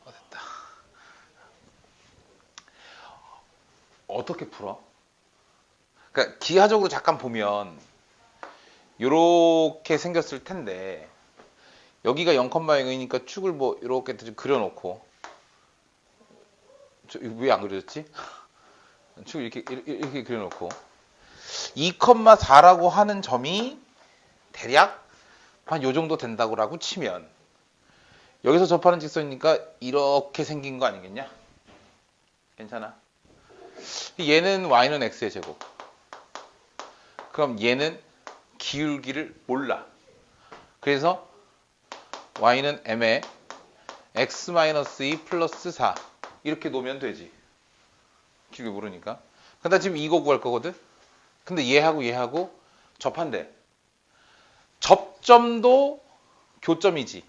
됐다. 어떻게 풀어? 그러니까 기하적으로 잠깐 보면 이렇게 생겼을 텐데 여기가 0,0이니까 축을 뭐 이렇게 좀 그려놓고 왜 안 그려졌지? 축을 이렇게 그려놓고 2,4라고 하는 점이 대략 한 요 정도 된다고 치면 여기서 접하는 직선이니까 이렇게 생긴 거 아니겠냐? 괜찮아? 얘는 y는 x의 제곱. 그럼 얘는 기울기를 몰라. 그래서 y는 m에 x-2 플러스 4 이렇게 놓으면 되지. 기울기 모르니까. 근데 지금 이거 구할 거거든? 근데 얘하고 접한대. 접점도 교점이지.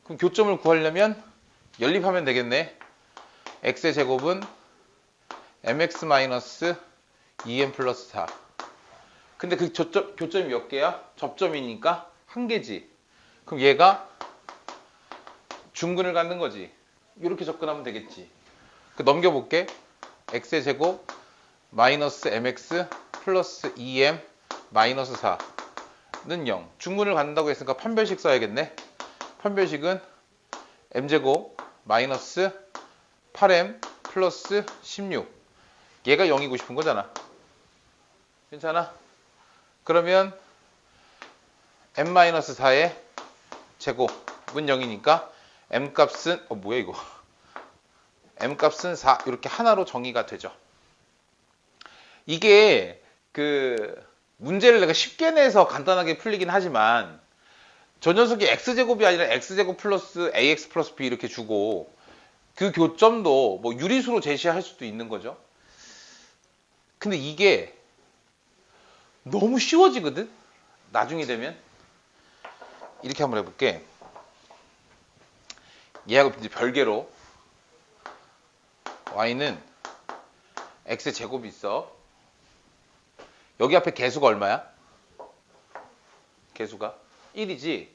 그럼 교점을 구하려면 연립하면 되겠네. x의 제곱은 mx-2m 플러스 4. 근데 그 교점이 몇 개야? 접점이니까 한 개지. 그럼 얘가 중근을 갖는 거지. 이렇게 접근하면 되겠지. 넘겨볼게. x의 제곱 마이너스 mx 플러스 2m 마이너스 4는 0. 중근을 갖는다고 했으니까 판별식 써야겠네. 판별식은 m제곱 마이너스 8m 플러스 16. 얘가 0이고 싶은 거잖아. 괜찮아? 그러면 m-4의 제곱은 0이니까 m값은 뭐야 이거? m값은 4 이렇게 하나로 정의가 되죠. 이게 그 문제를 내가 쉽게 내서 간단하게 풀리긴 하지만 저 녀석이 x제곱이 아니라 x제곱 플러스 ax 플러스 b 이렇게 주고 그 교점도 뭐 유리수로 제시할 수도 있는 거죠. 근데 이게 너무 쉬워지거든? 나중에 되면. 이렇게 한번 해볼게. 얘하고 이제 별개로 y는 x의 제곱이 있어. 여기 앞에 개수가 얼마야? 개수가 1이지.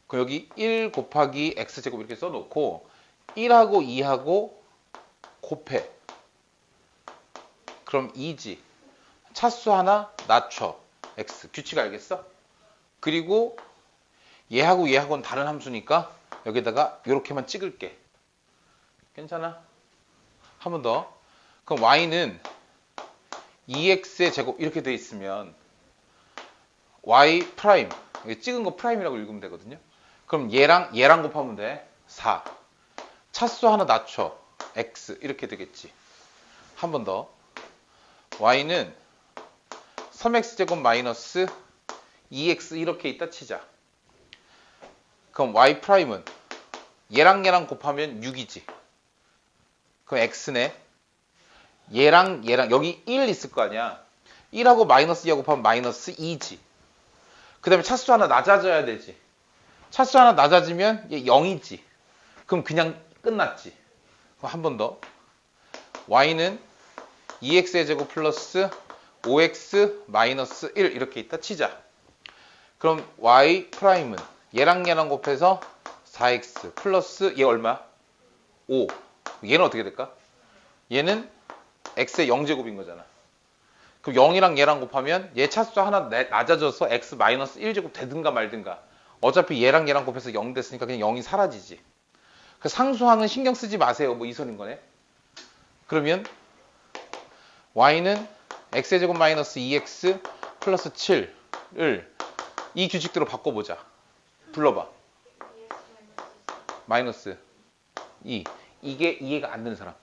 그럼 여기 1 곱하기 x제곱 이렇게 써놓고 1하고 2하고 곱해. 그럼 2지. 차수 하나 낮춰. x. 규칙 알겠어? 그리고 얘하고는 다른 함수니까 여기다가 이렇게만 찍을게. 괜찮아? 한 번 더. 그럼 y는 2x의 제곱 이렇게 돼 있으면 y 프라임. 여기 찍은 거 프라임이라고 읽으면 되거든요. 그럼 얘랑 곱하면 돼. 4. 차수 하나 낮춰. x. 이렇게 되겠지. 한 번 더. y는 3x제곱 마이너스 2x 이렇게 있다 치자. 그럼 y 프라임은 얘랑 곱하면 6이지. 그럼 x네. 얘랑 여기 1 있을 거 아니야. 1하고 마이너스 2하고 곱하면 마이너스 2지. 그 다음에 차수 하나 낮아져야 되지. 차수 하나 낮아지면 얘 0이지. 그럼 그냥 끝났지. 그럼 한 번 더. y는 2x의 제곱 플러스 5x 마이너스 1 이렇게 있다 치자. 그럼 y 프라임은 얘랑 곱해서 4x 플러스 얘 얼마? 5. 얘는 어떻게 될까? 얘는 x의 0제곱인 거잖아. 그럼 0이랑 곱하면 얘 차수 하나 낮아져서 x 마이너스 1제곱 되든가 말든가. 어차피 얘랑 곱해서 0 됐으니까 그냥 0이 사라지지. 그 상수항은 신경 쓰지 마세요. 뭐 이선인 거네. 그러면 y는 x의 제곱 마이너스 2x 플러스 7을 이 규칙대로 바꿔보자. 불러봐. 마이너스 2. 이게 이해가 안 되는 사람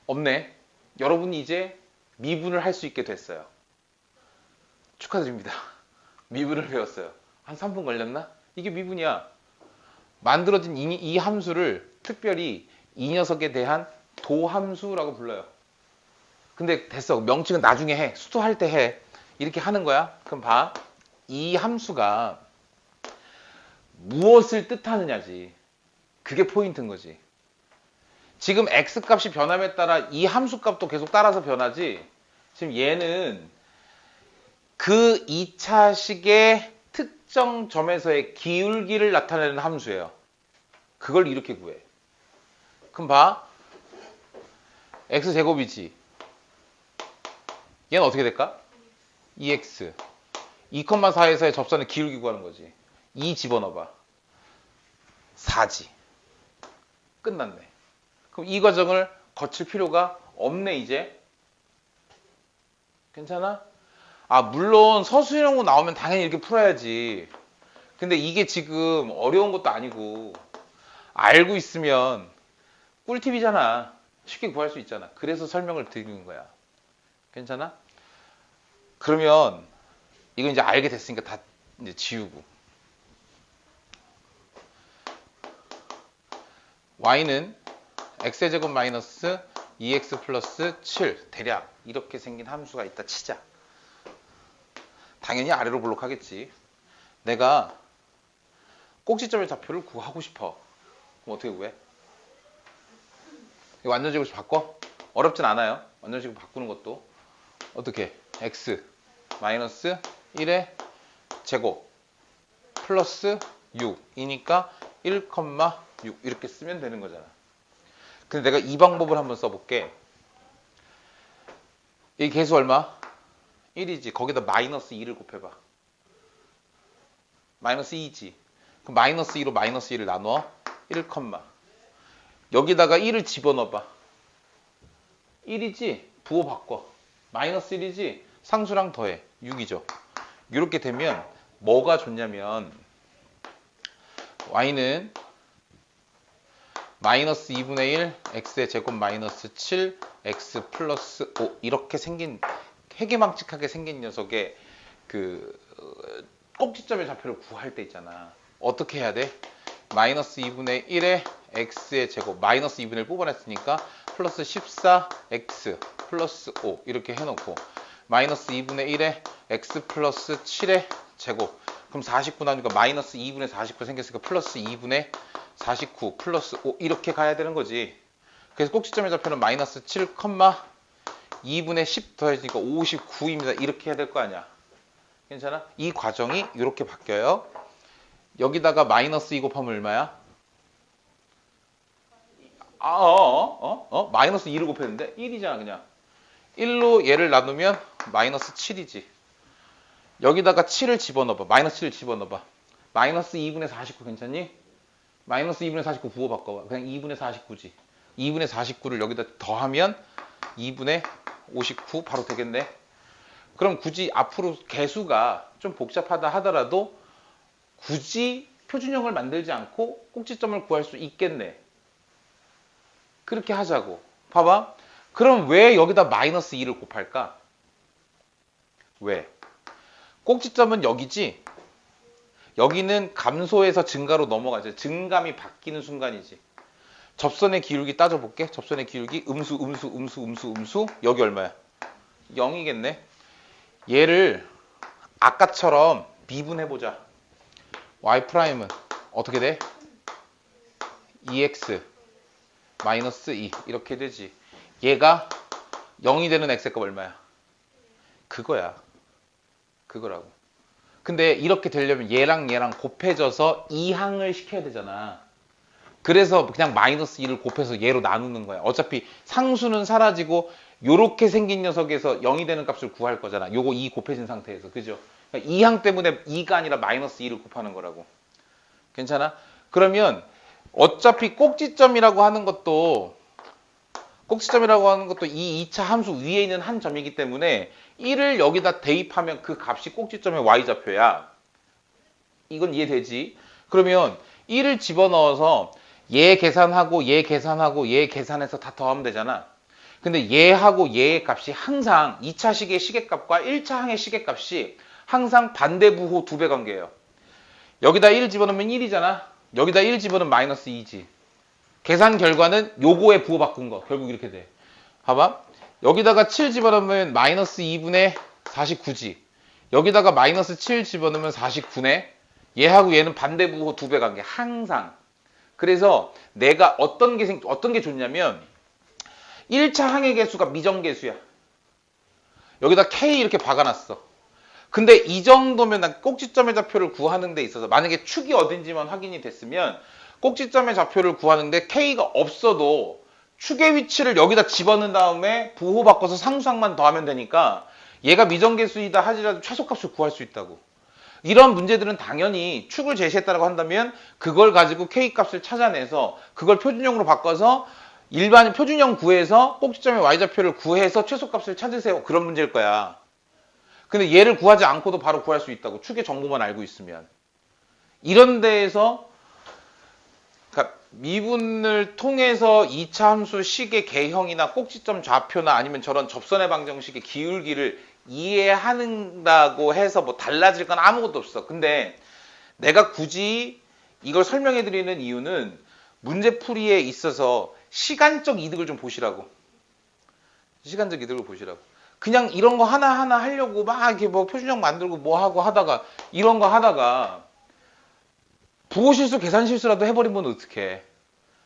없네. 여러분이 이제 미분을 할 수 있게 됐어요. 축하드립니다. 미분을 배웠어요. 한 3분 걸렸나? 이게 미분이야. 만들어진 이 함수를 특별히 이 녀석에 대한 도함수라고 불러요. 근데 됐어. 명칭은 나중에 해. 수도할 때 해. 이렇게 하는 거야. 그럼 봐. 이 함수가 무엇을 뜻하느냐지. 그게 포인트인 거지. 지금 x값이 변함에 따라 이 함수 값도 계속 따라서 변하지. 지금 얘는 그 2차식의 특정 점에서의 기울기를 나타내는 함수예요. 그걸 이렇게 구해. 그럼 봐. x제곱이지. 얘는 어떻게 될까? 2x. 2,4에서의 접선의 기울기 구하는 거지. 2 집어넣어봐. 4지. 끝났네. 그럼 이 과정을 거칠 필요가 없네, 이제. 괜찮아? 아, 물론 서술형으로 나오면 당연히 이렇게 풀어야지. 근데 이게 지금 어려운 것도 아니고 알고 있으면 꿀팁이잖아. 쉽게 구할 수 있잖아. 그래서 설명을 드리는 거야. 괜찮아? 그러면 이거 이제 알게 됐으니까 다 이제 지우고. y는 x제곱 마이너스 2x 플러스 7 대략 이렇게 생긴 함수가 있다 치자. 당연히 아래로 볼록하겠지. 내가 꼭지점의 좌표를 구하고 싶어. 그럼 어떻게 구해? 이거 완전식으로 바꿔? 어렵진 않아요. 완전식으로 바꾸는 것도. 어떻게? x 마이너스 1의 제곱 플러스 6이니까 1,6 이렇게 쓰면 되는 거잖아. 근데 내가 이 방법을 한번 써볼게. 이 개수 얼마? 1이지. 거기다 마이너스 2를 곱해봐. 마이너스 2지. 그럼 마이너스 2로 마이너스 2를 나눠 1, 여기다가 1을 집어넣어봐. 1이지? 부호 바꿔. 마이너스 1이지? 상수랑 더해. 6이죠. 이렇게 되면 뭐가 좋냐면 y는 마이너스 2분의 1 x의 제곱 마이너스 7 x 플러스 5 이렇게 생긴 해괴망측하게 생긴 녀석의 그 꼭지점의 좌표를 구할 때 있잖아. 어떻게 해야 돼? 마이너스 2분의 1에 x의 제곱 마이너스 2분의 1 뽑아냈으니까 플러스 14x 플러스 5 이렇게 해놓고 마이너스 2분의 1에 x 플러스 7의 제곱 그럼 49 나오니까 마이너스 2분의 49 생겼으니까 플러스 2분의 49 플러스 5 이렇게 가야 되는 거지. 그래서 꼭지점의 좌표는 마이너스 7, 2분의 10 더해지니까 59입니다. 이렇게 해야 될 거 아니야. 괜찮아? 이 과정이 이렇게 바뀌어요. 여기다가 마이너스 2 곱하면 얼마야? 마이너스 2를 곱했는데 1이잖아 그냥. 1로 얘를 나누면 마이너스 7이지. 여기다가 7을 집어넣어봐. 마이너스 7을 집어넣어봐. 마이너스 2분의 49 괜찮니? 마이너스 2분의 49 부호 바꿔봐. 그냥 2분의 49지. 2분의 49를 여기다 더하면 2분의 59 바로 되겠네. 그럼 굳이 앞으로 개수가 좀 복잡하다 하더라도 굳이 표준형을 만들지 않고 꼭지점을 구할 수 있겠네. 그렇게 하자고. 봐봐. 그럼 왜 여기다 마이너스 2를 곱할까? 왜? 꼭지점은 여기지? 여기는 감소에서 증가로 넘어가죠. 증감이 바뀌는 순간이지. 접선의 기울기 따져볼게. 접선의 기울기 음수 여기 얼마야? 0이겠네. 얘를 아까처럼 미분해보자. y'은 어떻게 돼? 2x 마이너스 2 이렇게 되지. 얘가 0이 되는 x의 값 얼마야? 그거야. 그거라고. 근데 이렇게 되려면 얘랑 곱해져서 2항을 시켜야 되잖아. 그래서 그냥 마이너스 2를 곱해서 얘로 나누는 거야. 어차피 상수는 사라지고 요렇게 생긴 녀석에서 0이 되는 값을 구할 거잖아. 요거 2 곱해진 상태에서. 그죠? 그러니까 2항 때문에 2가 아니라 마이너스 2를 곱하는 거라고. 괜찮아? 그러면 어차피 꼭지점이라고 하는 것도 이 2차 함수 위에 있는 한 점이기 때문에 1을 여기다 대입하면 그 값이 꼭지점의 y좌표야. 이건 이해되지? 그러면 1을 집어넣어서 얘 계산하고 얘 계산하고 얘 계산해서 다 더하면 되잖아. 근데 얘하고 얘의 값이 항상 2차 식의 시계값과 1차 항의 시계값이 항상 반대부호 2배 관계예요. 여기다 1을 집어넣으면 1이잖아. 여기다 1 집어넣으면 마이너스 2지. 계산 결과는 요거에 부호 바꾼 거. 결국 이렇게 돼. 봐봐. 여기다가 7 집어넣으면 마이너스 2분의 49지. 여기다가 마이너스 7 집어넣으면 49네. 얘하고 얘는 반대부호 2배 관계. 항상. 그래서 내가 어떤 게 좋냐면 1차 항의 개수가 미정계수야. 여기다 K 이렇게 박아놨어. 근데 이 정도면 난 꼭지점의 좌표를 구하는 데 있어서 만약에 축이 어딘지만 확인이 됐으면 꼭지점의 좌표를 구하는데 K가 없어도 축의 위치를 여기다 집어넣은 다음에 부호 바꿔서 상수항만 더하면 되니까 얘가 미정계수이다 하지라도 최소값을 구할 수 있다고. 이런 문제들은 당연히 축을 제시했다고 한다면 그걸 가지고 K값을 찾아내서 그걸 표준형으로 바꿔서 일반 표준형 구해서 꼭지점의 y좌표를 구해서 최소값을 찾으세요. 그런 문제일 거야. 근데 얘를 구하지 않고도 바로 구할 수 있다고. 축의 정보만 알고 있으면. 이런 데에서 그러니까 미분을 통해서 2차 함수 식의 개형이나 꼭지점 좌표나 아니면 저런 접선의 방정식의 기울기를 이해한다고 해서 뭐 달라질 건 아무것도 없어. 근데 내가 굳이 이걸 설명해 드리는 이유는 문제풀이에 있어서 시간적 이득을 좀 보시라고. 시간적 이득을 보시라고. 그냥 이런 거 하나하나 하려고 막 이렇게 뭐 표준형 만들고 뭐 하고 하다가 이런 거 하다가 부호 실수, 계산 실수라도 해버리면 어떡해.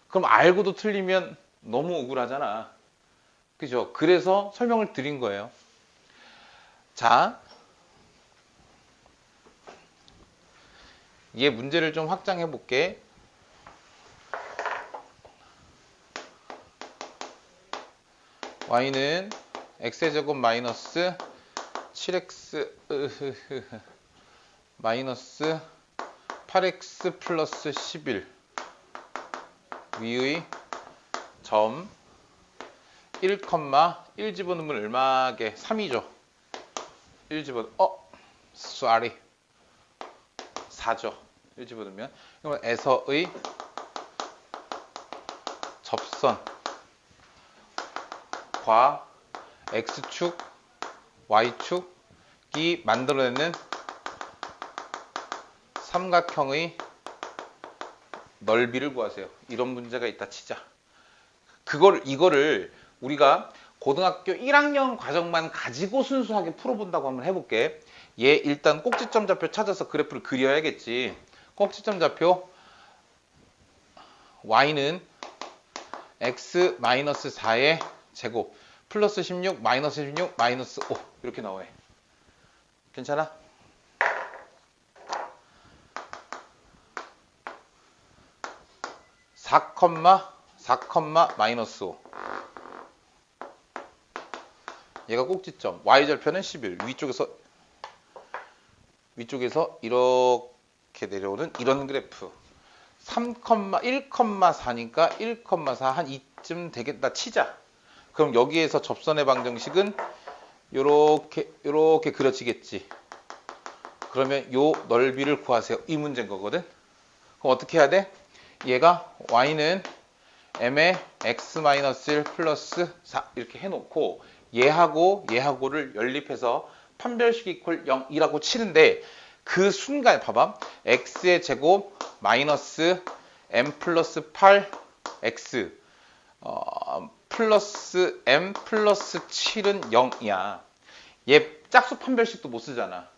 그럼 알고도 틀리면 너무 억울하잖아. 그죠? 그래서 설명을 드린 거예요. 자, 얘 문제를 좀 확장해 볼게. y는 x의 제곱 마이너스 7x 마이너스 8x 플러스 11 위의 점 1, 1 집어넣으면 얼마게? 3이죠. 1 sorry. 4죠. 1 집어넣으면. 그러면 에서의 접선과 x축, y축이 만들어내는 삼각형의 넓이를 구하세요. 이런 문제가 있다 치자. 이거를 우리가 고등학교 1학년 과정만 가지고 순수하게 풀어본다고 한번 해볼게. 얘 일단 꼭지점 좌표 찾아서 그래프를 그려야겠지. 꼭지점 좌표 y는 x-4의 제곱 플러스 16 마이너스 16 마이너스 5 이렇게 나와요. 괜찮아? 마이너스 5 얘가 꼭지점 y절표는 11 위쪽에서 이렇게 내려오는 이런 그래프 1,4니까 1,4 한 이쯤 되겠다 치자. 그럼 여기에서 접선의 방정식은 요렇게 그려지겠지. 그러면 요 넓이를 구하세요. 이 문제인 거거든. 그럼 어떻게 해야 돼? 얘가 y는 m의 x-1 플러스 4 이렇게 해놓고 얘하고를 연립해서 판별식 이퀄 0이라고 치는데 그 순간 봐봐. x의 제곱 마이너스 m 플러스 8 x 플러스 m 플러스 7은 0이야. 얘 짝수 판별식도 못 쓰잖아.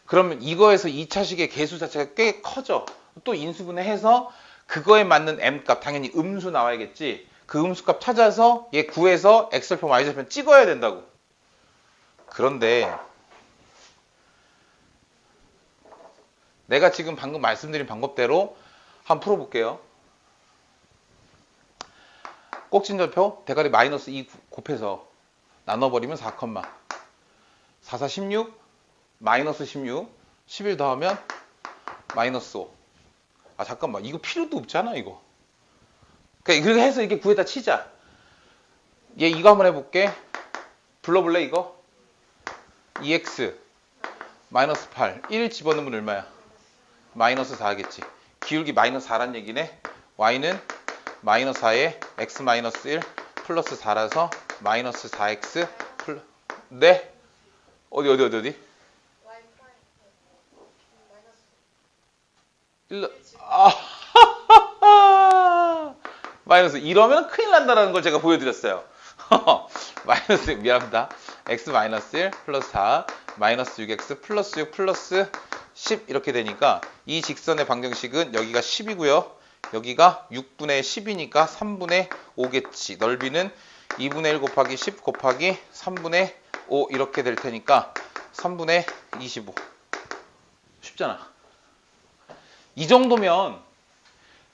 그러면 이거에서 2차식의 개수 자체가 꽤 커져. 또 인수분해해서 그거에 맞는 m값 당연히 음수 나와야겠지. 그 음수값 찾아서 얘 구해서 x절편 y절편 찍어야 된다고. 그런데 내가 지금 방금 말씀드린 방법대로 한번 풀어볼게요. 꼭지점표 대가리 마이너스 2 곱해서 나눠버리면 4, 4, 4, 16 마이너스 16 11 더하면 마이너스 5. 아 잠깐만 이거 필요도 없잖아 이거. 그렇게 해서 이렇게 구해다 치자. 얘 이거 한번 해볼게. 불러볼래 이거? 2x 마이너스 8 1 집어넣으면 얼마야? 마이너스 4겠지. 기울기 마이너스 4란 얘기네. y는 마이너스 4에 x 마이너스 1 플러스 4라서 마이너스 4x 네? 어디? y 프라임 마이너스 1 마이너스 이러면 큰일 난다라는 걸 제가 보여드렸어요. 마이너스 미안합니다. x 마이너스 1 플러스 4 마이너스 6x 플러스 6 플러스 10 이렇게 되니까 이 직선의 방정식은 여기가 10이고요. 여기가 6분의 10이니까 3분의 5겠지. 넓이는 2분의 1 곱하기 10 곱하기 3분의 5 이렇게 될 테니까 3분의 25. 쉽잖아. 이 정도면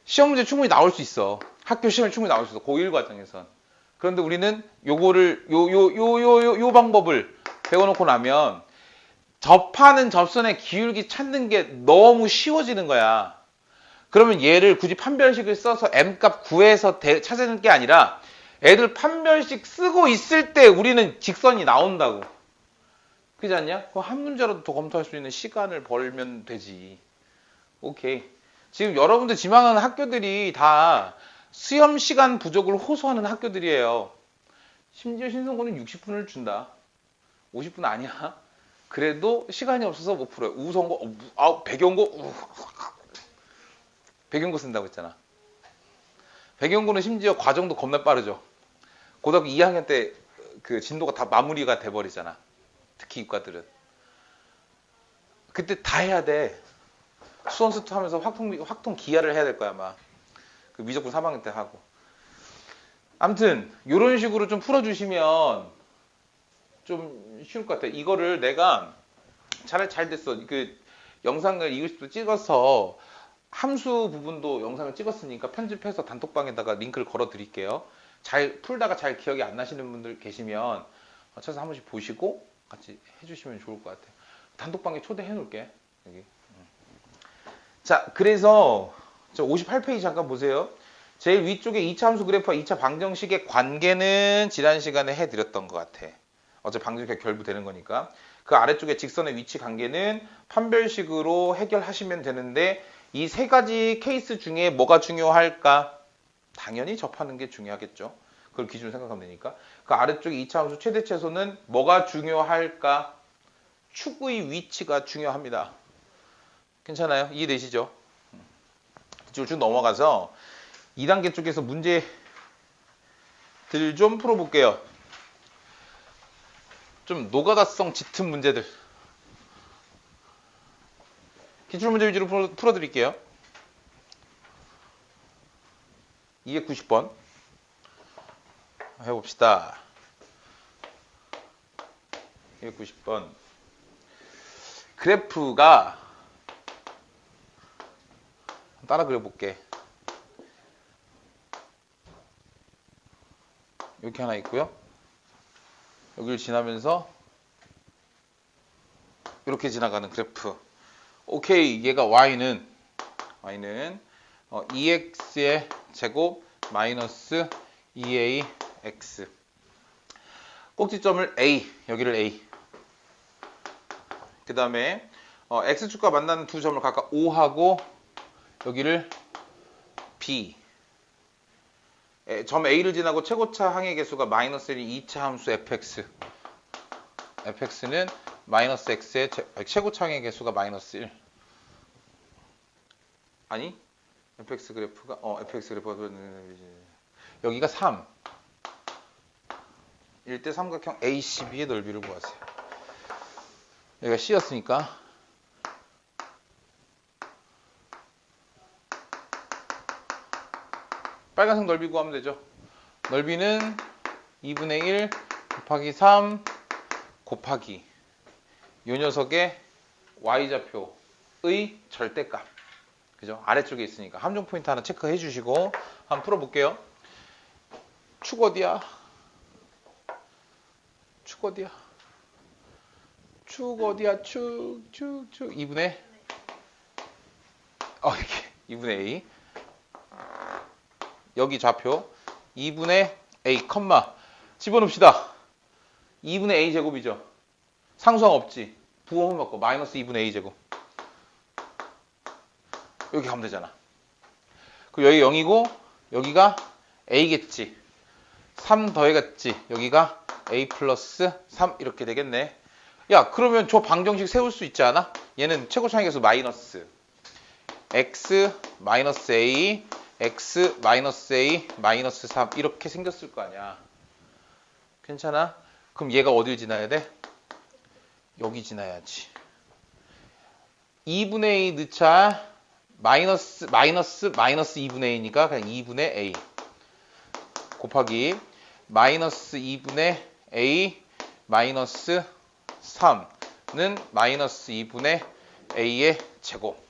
시험 문제 충분히 나올 수 있어. 학교 시험에 충분히 나올 수 있어. 고1 과정에선. 그런데 우리는 요거를 요 방법을 배워놓고 나면 접하는 접선의 기울기 찾는 게 너무 쉬워지는 거야. 그러면 얘를 굳이 판별식을 써서 m값 구해서 찾는 게 아니라 애들 판별식 쓰고 있을 때 우리는 직선이 나온다고. 그렇지 않냐? 그럼 한 문제라도 더 검토할 수 있는 시간을 벌면 되지. 오케이. 지금 여러분들 지망하는 학교들이 다 수험 시간 부족을 호소하는 학교들이에요. 심지어 신성고는 60분을 준다. 50분 아니야. 그래도 시간이 없어서 못 풀어요. 우성고, 배경고, 배경고 쓴다고 했잖아. 배경고는 심지어 과정도 겁나 빠르죠. 고등학교 2학년 때 그 진도가 다 마무리가 돼버리잖아. 특히 이과들은. 그때 다 해야 돼. 수원수투 하면서 확통 기하를 해야 될 거야, 아마. 그 미적분 3학년 때 하고. 아무튼, 이런 식으로 좀 풀어주시면 좀 쉬울 것 같아. 이거를 내가 잘 됐어. 그 영상을 20도 찍어서 함수 부분도 영상을 찍었으니까 편집해서 단톡방에다가 링크를 걸어 드릴게요. 잘 풀다가 잘 기억이 안 나시는 분들 계시면 찾아서 한 번씩 보시고 같이 해주시면 좋을 것 같아요. 단톡방에 초대해 놓을게. 여기. 자, 그래서 저 58페이지 잠깐 보세요. 제일 위쪽에 2차 함수 그래프와 2차 방정식의 관계는 지난 시간에 해드렸던 것 같아. 어차피 방정식이 결부되는 거니까. 그 아래쪽에 직선의 위치 관계는 판별식으로 해결하시면 되는데 이 세 가지 케이스 중에 뭐가 중요할까? 당연히 접하는 게 중요하겠죠. 그걸 기준으로 생각하면 되니까. 그 아래쪽에 2차 함수 최대 최소는 뭐가 중요할까? 축의 위치가 중요합니다. 괜찮아요? 이해되시죠? 이쪽으로 쭉 넘어가서 2단계 쪽에서 문제들 좀 풀어볼게요. 좀 노가다성 짙은 문제들. 기출문제 위주로 풀어드릴게요. 290번 해봅시다. 290번 그래프가 따라 그려볼게. 이렇게 하나 있고요. 여기를 지나면서 이렇게 지나가는 그래프. 오케이, 얘가 y는 2x의 제곱 마이너스 2ax. 꼭지점을 a, 여기를 a. 그 다음에 x축과 만나는 두 점을 각각 O하고 여기를 b. 점 a를 지나고 최고차 항의 개수가 마이너스 1인 2차 함수 fx. fx는 마이너스 x의 최고차 항의 개수가 마이너스 1. 아니, fx 그래프가 여기가 3. 일대 삼각형 ACB의 넓이를 구하세요. 여기가 C였으니까 빨간색 넓이 구하면 되죠. 넓이는 2분의 1 곱하기 3 곱하기 이 녀석의 y좌표의 절대값. 그죠? 아래쪽에 있으니까 함정 포인트 하나 체크해 주시고 한번 풀어볼게요. 축 어디야? 축 어디야? 축 어디야? 축 2분의 이렇게 2분의 a. 여기 좌표 2분의 a, 집어넣읍시다. 2분의 a 제곱이죠. 상수항 없지. 부호만 바꿔. 마이너스 2분의 a 제곱. 이렇게 가면 되잖아. 그리고 여기 0이고 여기가 a겠지. 3 더해갔지. 여기가 a 플러스 3 이렇게 되겠네. 야, 그러면 저 방정식 세울 수 있지 않아? 얘는 최고차항계수 마이너스 x 마이너스 a x 마이너스 a 마이너스 3 이렇게 생겼을 거 아니야. 괜찮아? 그럼 얘가 어딜 지나야 돼? 여기 지나야지. 2분의 a 넣자. 마이너스 2분의 a니까 그냥 2분의 a 곱하기 마이너스 2분의 a 마이너스 3는 마이너스 2분의 a의 제곱.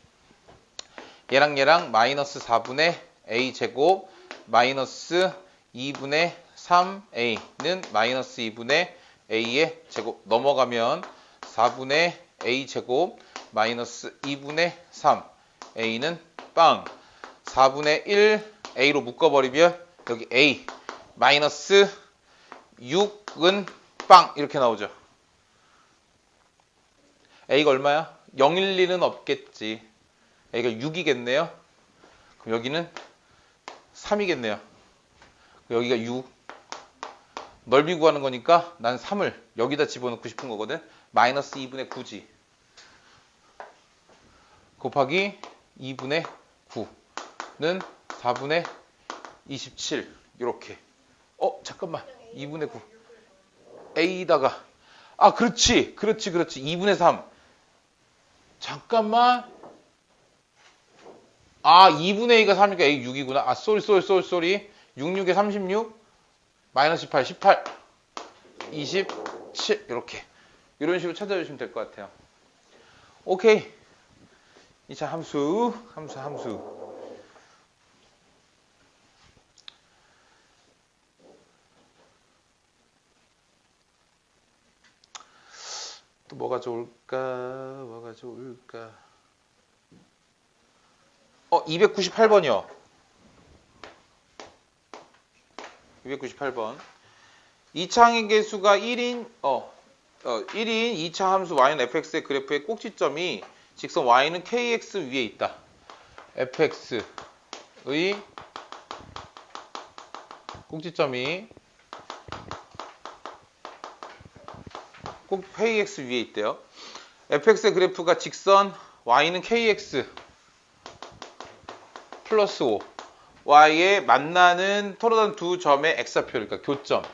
얘랑 얘랑 마이너스 4분의 a 제곱 마이너스 2분의 3a는 마이너스 2분의 a의 제곱. 넘어가면 4분의 a 제곱 마이너스 2분의 3 a는 빵. 4분의 1 a로 묶어버리면 여기 a 마이너스 6은 빵 이렇게 나오죠. a가 얼마야? 0일 리는 없겠지. a가 6이겠네요. 그럼 여기는 3이겠네요. 여기가 6. 넓이 구하는 거니까 난 3을 여기다 집어넣고 싶은 거거든. 마이너스 2분의 9지. 곱하기 2분의 9는 4분의 27 이렇게. 잠깐만. 2분의 9 a다가 그렇지 2분의 3. 잠깐만. 2분의 a가 3이니까 a 6이구나. 쏘리 66에 36 마이너스 18 27 이렇게. 이런 식으로 찾아주시면 될 것 같아요. 오케이. 2차 함수. 또 뭐가 좋을까? 298번이요. 298번. 2차 항의계수가 1인 2차 함수 y는 fx의 그래프의 꼭지점이 직선 y는 kx 위에 있다. fx의 꼭지점이 꼭 kx 위에 있대요. fx의 그래프가 직선 y는 kx 플러스 5 y에 만나는 털어던 두 점의 x좌표, 그러니까 교점의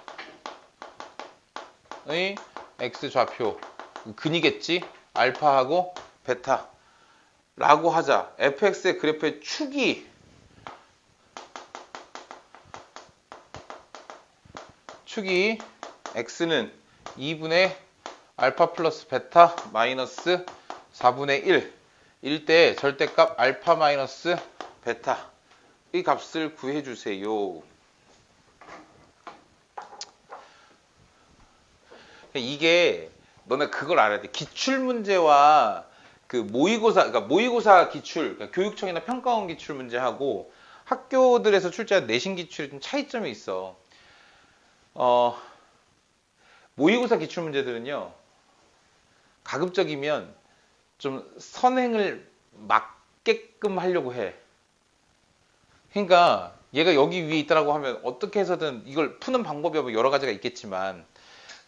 x좌표 근이겠지. 알파하고 베타라고 하자. fx의 그래프의 축이 x는 2분의 알파 플러스 베타 마이너스 4분의 1일 때 절대값 알파 마이너스 베타 이 값을 구해주세요. 이게 너네 그걸 알아야 돼. 기출문제와 그 모의고사 기출, 그러니까 교육청이나 평가원 기출 문제하고 학교들에서 출제한 내신 기출이 좀 차이점이 있어. 모의고사 기출 문제들은요, 가급적이면 좀 선행을 맞게끔 하려고 해. 그러니까 얘가 여기 위에 있다라고 하면 어떻게 해서든 이걸 푸는 방법이 여러 가지가 있겠지만,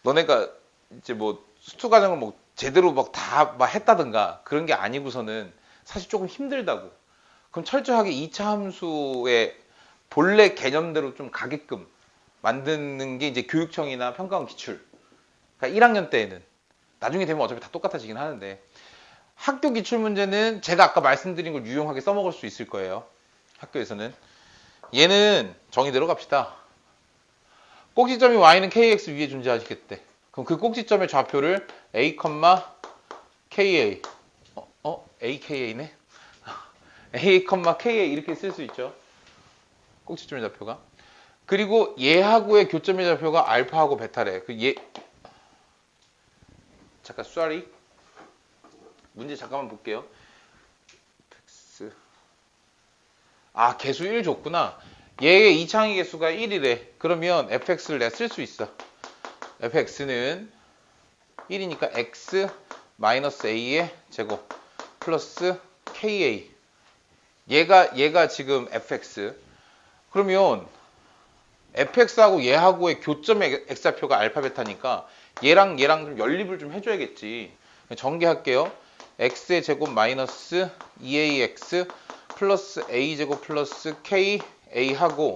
너네가 이제 뭐 수투 과정을 뭐 제대로 막 다 막 했다든가 그런 게 아니고서는 사실 조금 힘들다고. 그럼 철저하게 2차 함수의 본래 개념대로 좀 가게끔 만드는 게 이제 교육청이나 평가원 기출. 그러니까 1학년 때에는. 나중에 되면 어차피 다 똑같아지긴 하는데, 학교 기출 문제는 제가 아까 말씀드린 걸 유용하게 써먹을 수 있을 거예요. 학교에서는. 얘는 정의대로 갑시다. 꼭지점이 y는 kx 위에 존재하시겠대. 그럼 그 꼭지점의 좌표를 a, ka aka네? a, ka 이렇게 쓸 수 있죠. 꼭지점의 좌표가. 그리고 얘하고의 교점의 좌표가 알파하고 베타래. 잠깐 sorry. 문제 잠깐만 볼게요. 개수 1 줬구나. 얘의 2차항의 개수가 1이래. 그러면 fx를 내가 쓸 수 있어. fx는 1이니까 x 마이너스 a의 제곱 플러스 ka 얘가 지금 fx. 그러면 fx하고 얘하고의 교점의 x좌표가 알파 베타니까 얘랑 좀 연립을 좀 해줘야겠지. 전개할게요. x의 제곱 마이너스 2ax 플러스 a제곱 플러스 ka하고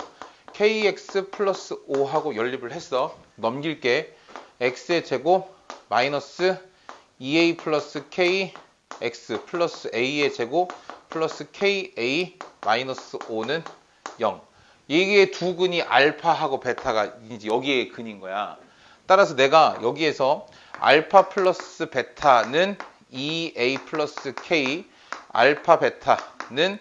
kx 플러스 5하고 연립을 했어. 넘길게. x의 제곱 마이너스 2a 플러스 kx 플러스 a의 제곱 플러스 ka 마이너스 5는 0. 이게 두 근이 알파하고 베타가 이제 여기에 근인 거야. 따라서 내가 여기에서 알파 플러스 베타는 2a 플러스 k, 알파 베타는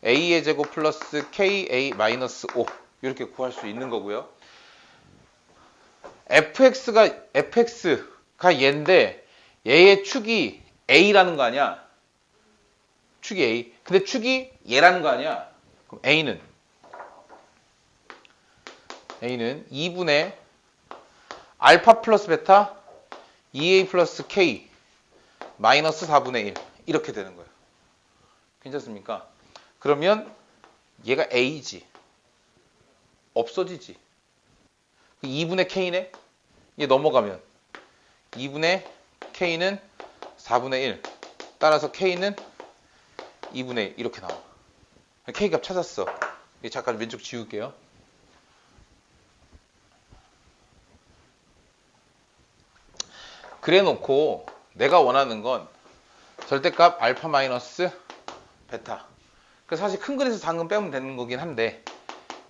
a의 제곱 플러스 ka 마이너스 5 이렇게 구할 수 있는 거고요. fx가 얘인데 얘의 축이 a라는 거 아니야? 축이 a. 근데 축이 얘라는 거 아니야? 그럼 a는 2분의 알파 플러스 베타 2a 플러스 k 마이너스 4분의 1 이렇게 되는 거예요. 괜찮습니까? 그러면 얘가 a지. 없어지지. 2분의 k네? 얘 넘어가면 2분의 k는 4분의 1. 따라서 k는 2분의 1 이렇게 나와. k 값 찾았어. 잠깐 왼쪽 지울게요. 그래 놓고 내가 원하는 건 절대값 알파 마이너스 베타. 그래서 사실 큰 그림에서 작은 빼면 되는 거긴 한데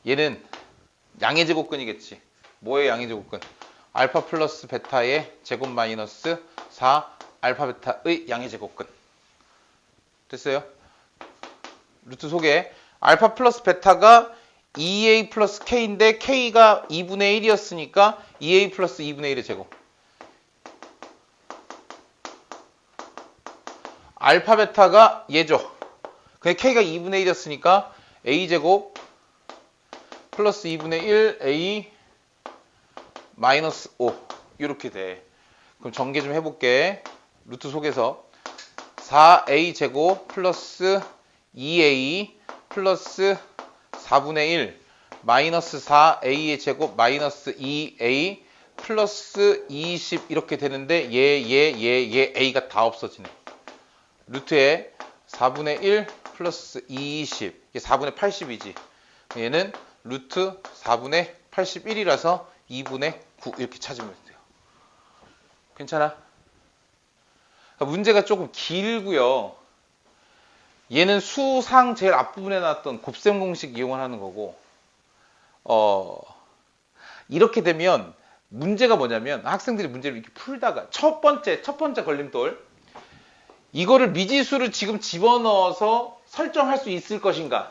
얘는 양의 제곱근이겠지. 뭐의 양의 제곱근? 알파 플러스 베타의 제곱 마이너스 4 알파 베타의 양의 제곱근. 됐어요? 루트 속에 알파 플러스 베타가 2a 플러스 k인데 k가 2분의 1이었으니까 2a 플러스 2분의 1의 제곱. 알파 베타가 얘죠. 근데 k가 2분의 1이었으니까 a제곱 플러스 2분의 1 a 마이너스 5 이렇게 돼. 그럼 전개 좀 해볼게. 루트 속에서 4a 제곱 플러스 2a 플러스 4분의 1 마이너스 4a의 제곱 마이너스 2a 플러스 20 이렇게 되는데 얘 a가 다 없어지네. 루트에 4분의 1 플러스 20 이게 4분의 80이지. 얘는 루트 4분의 81이라서 2분의 9 이렇게 찾으면 돼요. 괜찮아? 문제가 조금 길고요. 얘는 수상 제일 앞부분에 나왔던 곱셈 공식 이용을 하는 거고 이렇게 되면 문제가 뭐냐면 학생들이 문제를 이렇게 풀다가 첫 번째 걸림돌 이거를 미지수를 지금 집어넣어서 설정할 수 있을 것인가.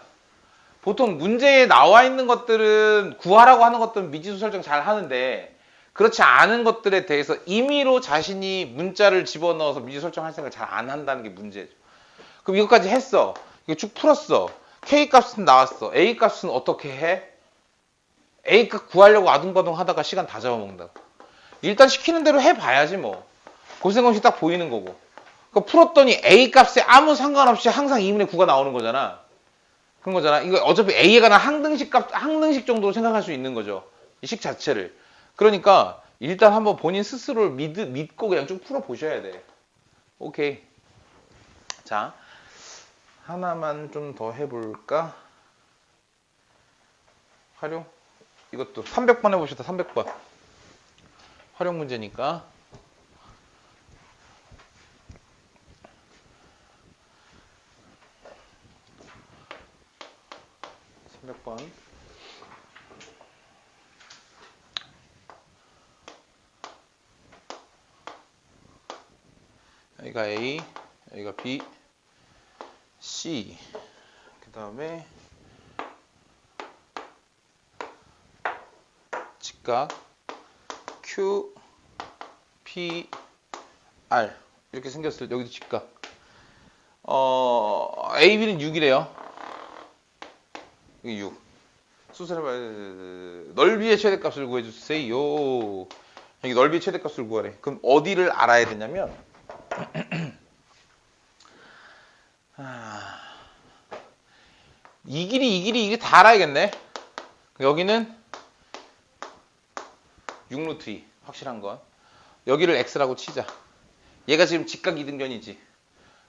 보통 문제에 나와 있는 것들은 구하라고 하는 것들은 미지수 설정 잘 하는데 그렇지 않은 것들에 대해서 임의로 자신이 문자를 집어넣어서 미지수 설정할 생각을 잘 안 한다는 게 문제죠. 그럼 이것까지 했어. 이거 쭉 풀었어. K 값은 나왔어. A 값은 어떻게 해? A 값 구하려고 아둥바둥 하다가 시간 다 잡아먹는다. 일단 시키는 대로 해봐야지 뭐. 고생공식 딱 보이는 거고. 그러니까 풀었더니 A 값에 아무 상관없이 항상 2분의 9가 나오는 거잖아. 그런 거잖아. 이거 어차피 A에 관한 항등식 정도로 생각할 수 있는 거죠. 이 식 자체를. 그러니까 일단 한번 본인 스스로를 믿고 그냥 쭉 풀어보셔야 돼. 오케이. 자, 하나만 좀 더 해볼까? 활용? 이것도 300번 해봅시다. 300번. 활용 문제니까. 300번. 여기가 A, 여기가 B, C. 그 다음에 직각 Q, P, R 이렇게 생겼을 때 여기도 직각. A, B는 6이래요. 여기 6. 수술해봐야 넓이의 최대값을 구해주세요. 여기 넓이의 최대값을 구하래. 그럼 어디를 알아야 되냐면 이 길이 다 알아야겠네. 여기는 6루트 2 확실한 건. 여기를 x라고 치자. 얘가 지금 직각 이등변이지.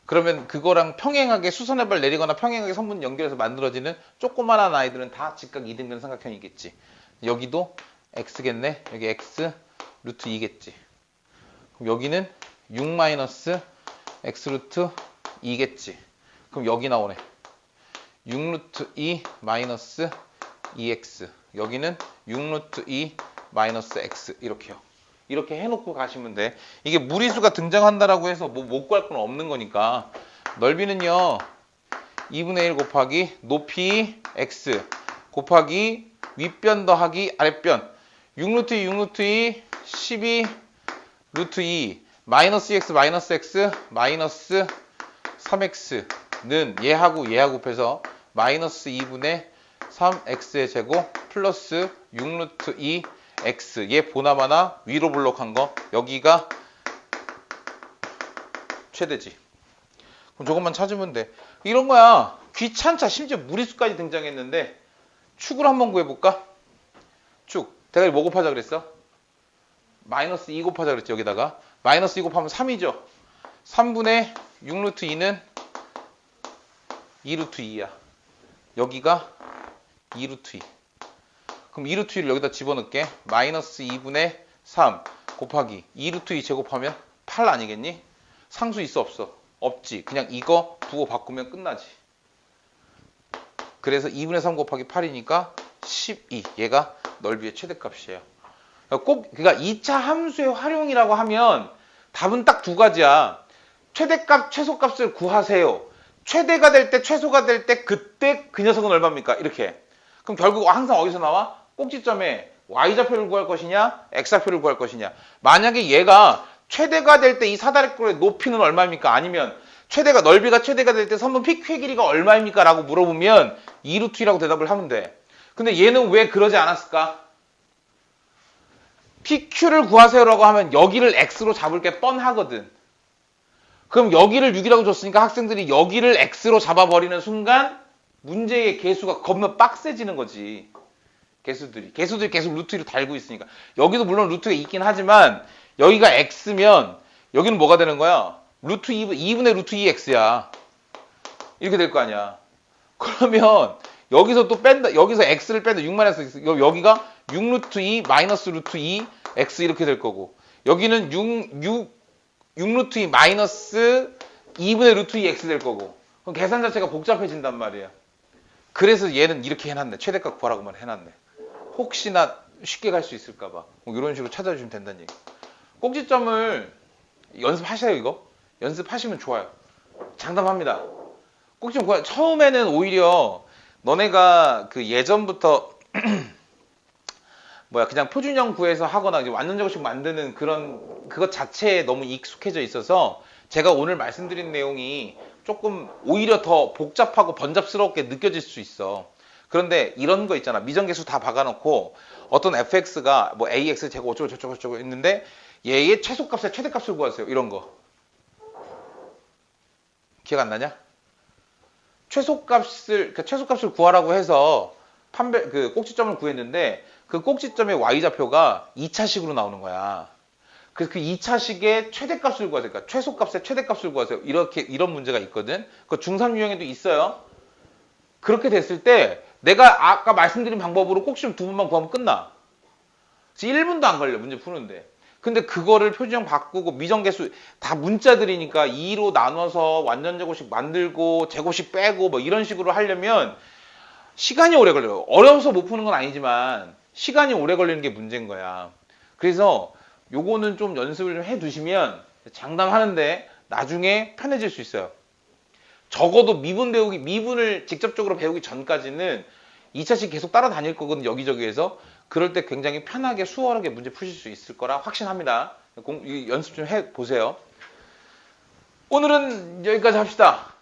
그러면 그거랑 평행하게 수선해발 내리거나 평행하게 선분 연결해서 만들어지는 조그만한 아이들은 다 직각 이등변 삼각형이겠지. 여기도 x겠네. 여기 x 루트 2겠지. 그럼 여기는 6 마이너스 x 루트 2겠지. 그럼 여기 나오네. 6 루트 2 마이너스 2x. 여기는 6 루트 2 마이너스 x. 이렇게요. 이렇게 해놓고 가시면 돼. 이게 무리수가 등장한다라고 해서 뭐 못 구할 건 없는 거니까. 넓이는요. 2분의 1 곱하기 높이 x 곱하기 윗변 더하기 아랫변. 6루트 2 6루트 2 12 루트 2 마이너스 x 마이너스 x 마이너스 3x는 얘하고 곱해서 마이너스 2분의 3x의 제곱 플러스 6루트 2 x 얘 보나마나 위로 블록한 거 여기가 최대지. 그럼 저것만 찾으면 돼. 이런 거야. 귀찮자. 심지어 무리수까지 등장했는데 축을 한번 구해볼까? 축. 내가 뭐 곱하자 그랬어? 마이너스 2 곱하자 그랬지. 여기다가 마이너스 2 곱하면 3이죠. 3분의 6루트 2는 2루트 2야. 여기가 2루트 2. 그럼 2루트 2를 여기다 집어넣을게. 마이너스 2분의 3 곱하기 2루트 2 제곱하면 8 아니겠니? 상수 있어 없어? 없지. 그냥 이거 부호 바꾸면 끝나지. 그래서 2분의 3 곱하기 8이니까 12. 얘가 넓이의 최대값이에요. 그러니까 2차 함수의 활용이라고 하면 답은 딱 두 가지야. 최대값, 최소값을 구하세요. 최대가 될 때, 최소가 될 때 그때 그 녀석은 얼마입니까? 이렇게. 그럼 결국 항상 어디서 나와? 꼭지점에 y좌표를 구할 것이냐, x좌표를 구할 것이냐. 만약에 얘가 최대가 될 때 이 사다리꼴의 높이는 얼마입니까? 아니면 넓이가 최대가 될 때 선분 PQ의 길이가 얼마입니까? 라고 물어보면 2루트 2라고 대답을 하면 돼. 근데 얘는 왜 그러지 않았을까? PQ를 구하세요라고 하면 여기를 x로 잡을 게 뻔하거든. 그럼 여기를 6이라고 줬으니까 학생들이 여기를 x로 잡아버리는 순간 문제의 개수가 겁나 빡세지는 거지. 개수들이 계속 루트 2로 달고 있으니까. 여기도 물론 루트가 있긴 하지만 여기가 x면 여기는 뭐가 되는 거야? 루트 2분의 루트 2x야. 이렇게 될 거 아니야. 그러면 여기서 또 뺀다. 여기서 x를 뺀다. 6 마이너스 x. 여기가 6 루트 2 마이너스 루트 2 x 이렇게 될 거고. 여기는 6 루트 2 마이너스 2분의 루트 2 x 될 거고. 그럼 계산 자체가 복잡해진단 말이야. 그래서 얘는 이렇게 해놨네. 최대값 구하라고만 해놨네. 혹시나 쉽게 갈 수 있을까봐. 뭐 이런 식으로 찾아주시면 된다는 얘기. 꼭지점을 연습하세요, 이거. 연습하시면 좋아요. 장담합니다. 꼭지점 구하, 처음에는 오히려 너네가 그 예전부터 그냥 표준형 구해서 하거나 이제 완전제곱식 만드는 그것 자체에 너무 익숙해져 있어서 제가 오늘 말씀드린 내용이 조금 오히려 더 복잡하고 번잡스럽게 느껴질 수 있어. 그런데 이런 거 있잖아. 미정계수 다 박아놓고 어떤 fx가 뭐 ax 제곱 어쩌고 있는데 얘의 최소값에 최대값을 구하세요. 이런 거. 기억 안 나냐? 최소값을 구하라고 해서 그 꼭지점을 구했는데 그 꼭지점의 y좌표가 2차식으로 나오는 거야. 그래서 그 2차식의 최대값을 구하세요. 그러니까 최소값의 최대값을 구하세요. 이런 문제가 있거든. 그 중3 유형에도 있어요. 그렇게 됐을 때 내가 아까 말씀드린 방법으로 꼭지점 두 번만 구하면 끝나. 1분도 안 걸려. 문제 푸는데. 근데 그거를 표준형 바꾸고 미정계수 다 문자들이니까 2로 나눠서 완전제곱식 만들고 제곱식 빼고 뭐 이런 식으로 하려면 시간이 오래 걸려요. 어려워서 못 푸는 건 아니지만 시간이 오래 걸리는 게 문제인 거야. 그래서 요거는 좀 연습을 좀 해두시면 장담하는데 나중에 편해질 수 있어요. 적어도 미분을 직접적으로 배우기 전까지는 2차식 계속 따라다닐 거거든, 여기저기에서. 그럴 때 굉장히 편하게 수월하게 문제 푸실 수 있을 거라 확신합니다. 연습 좀 해보세요. 오늘은 여기까지 합시다.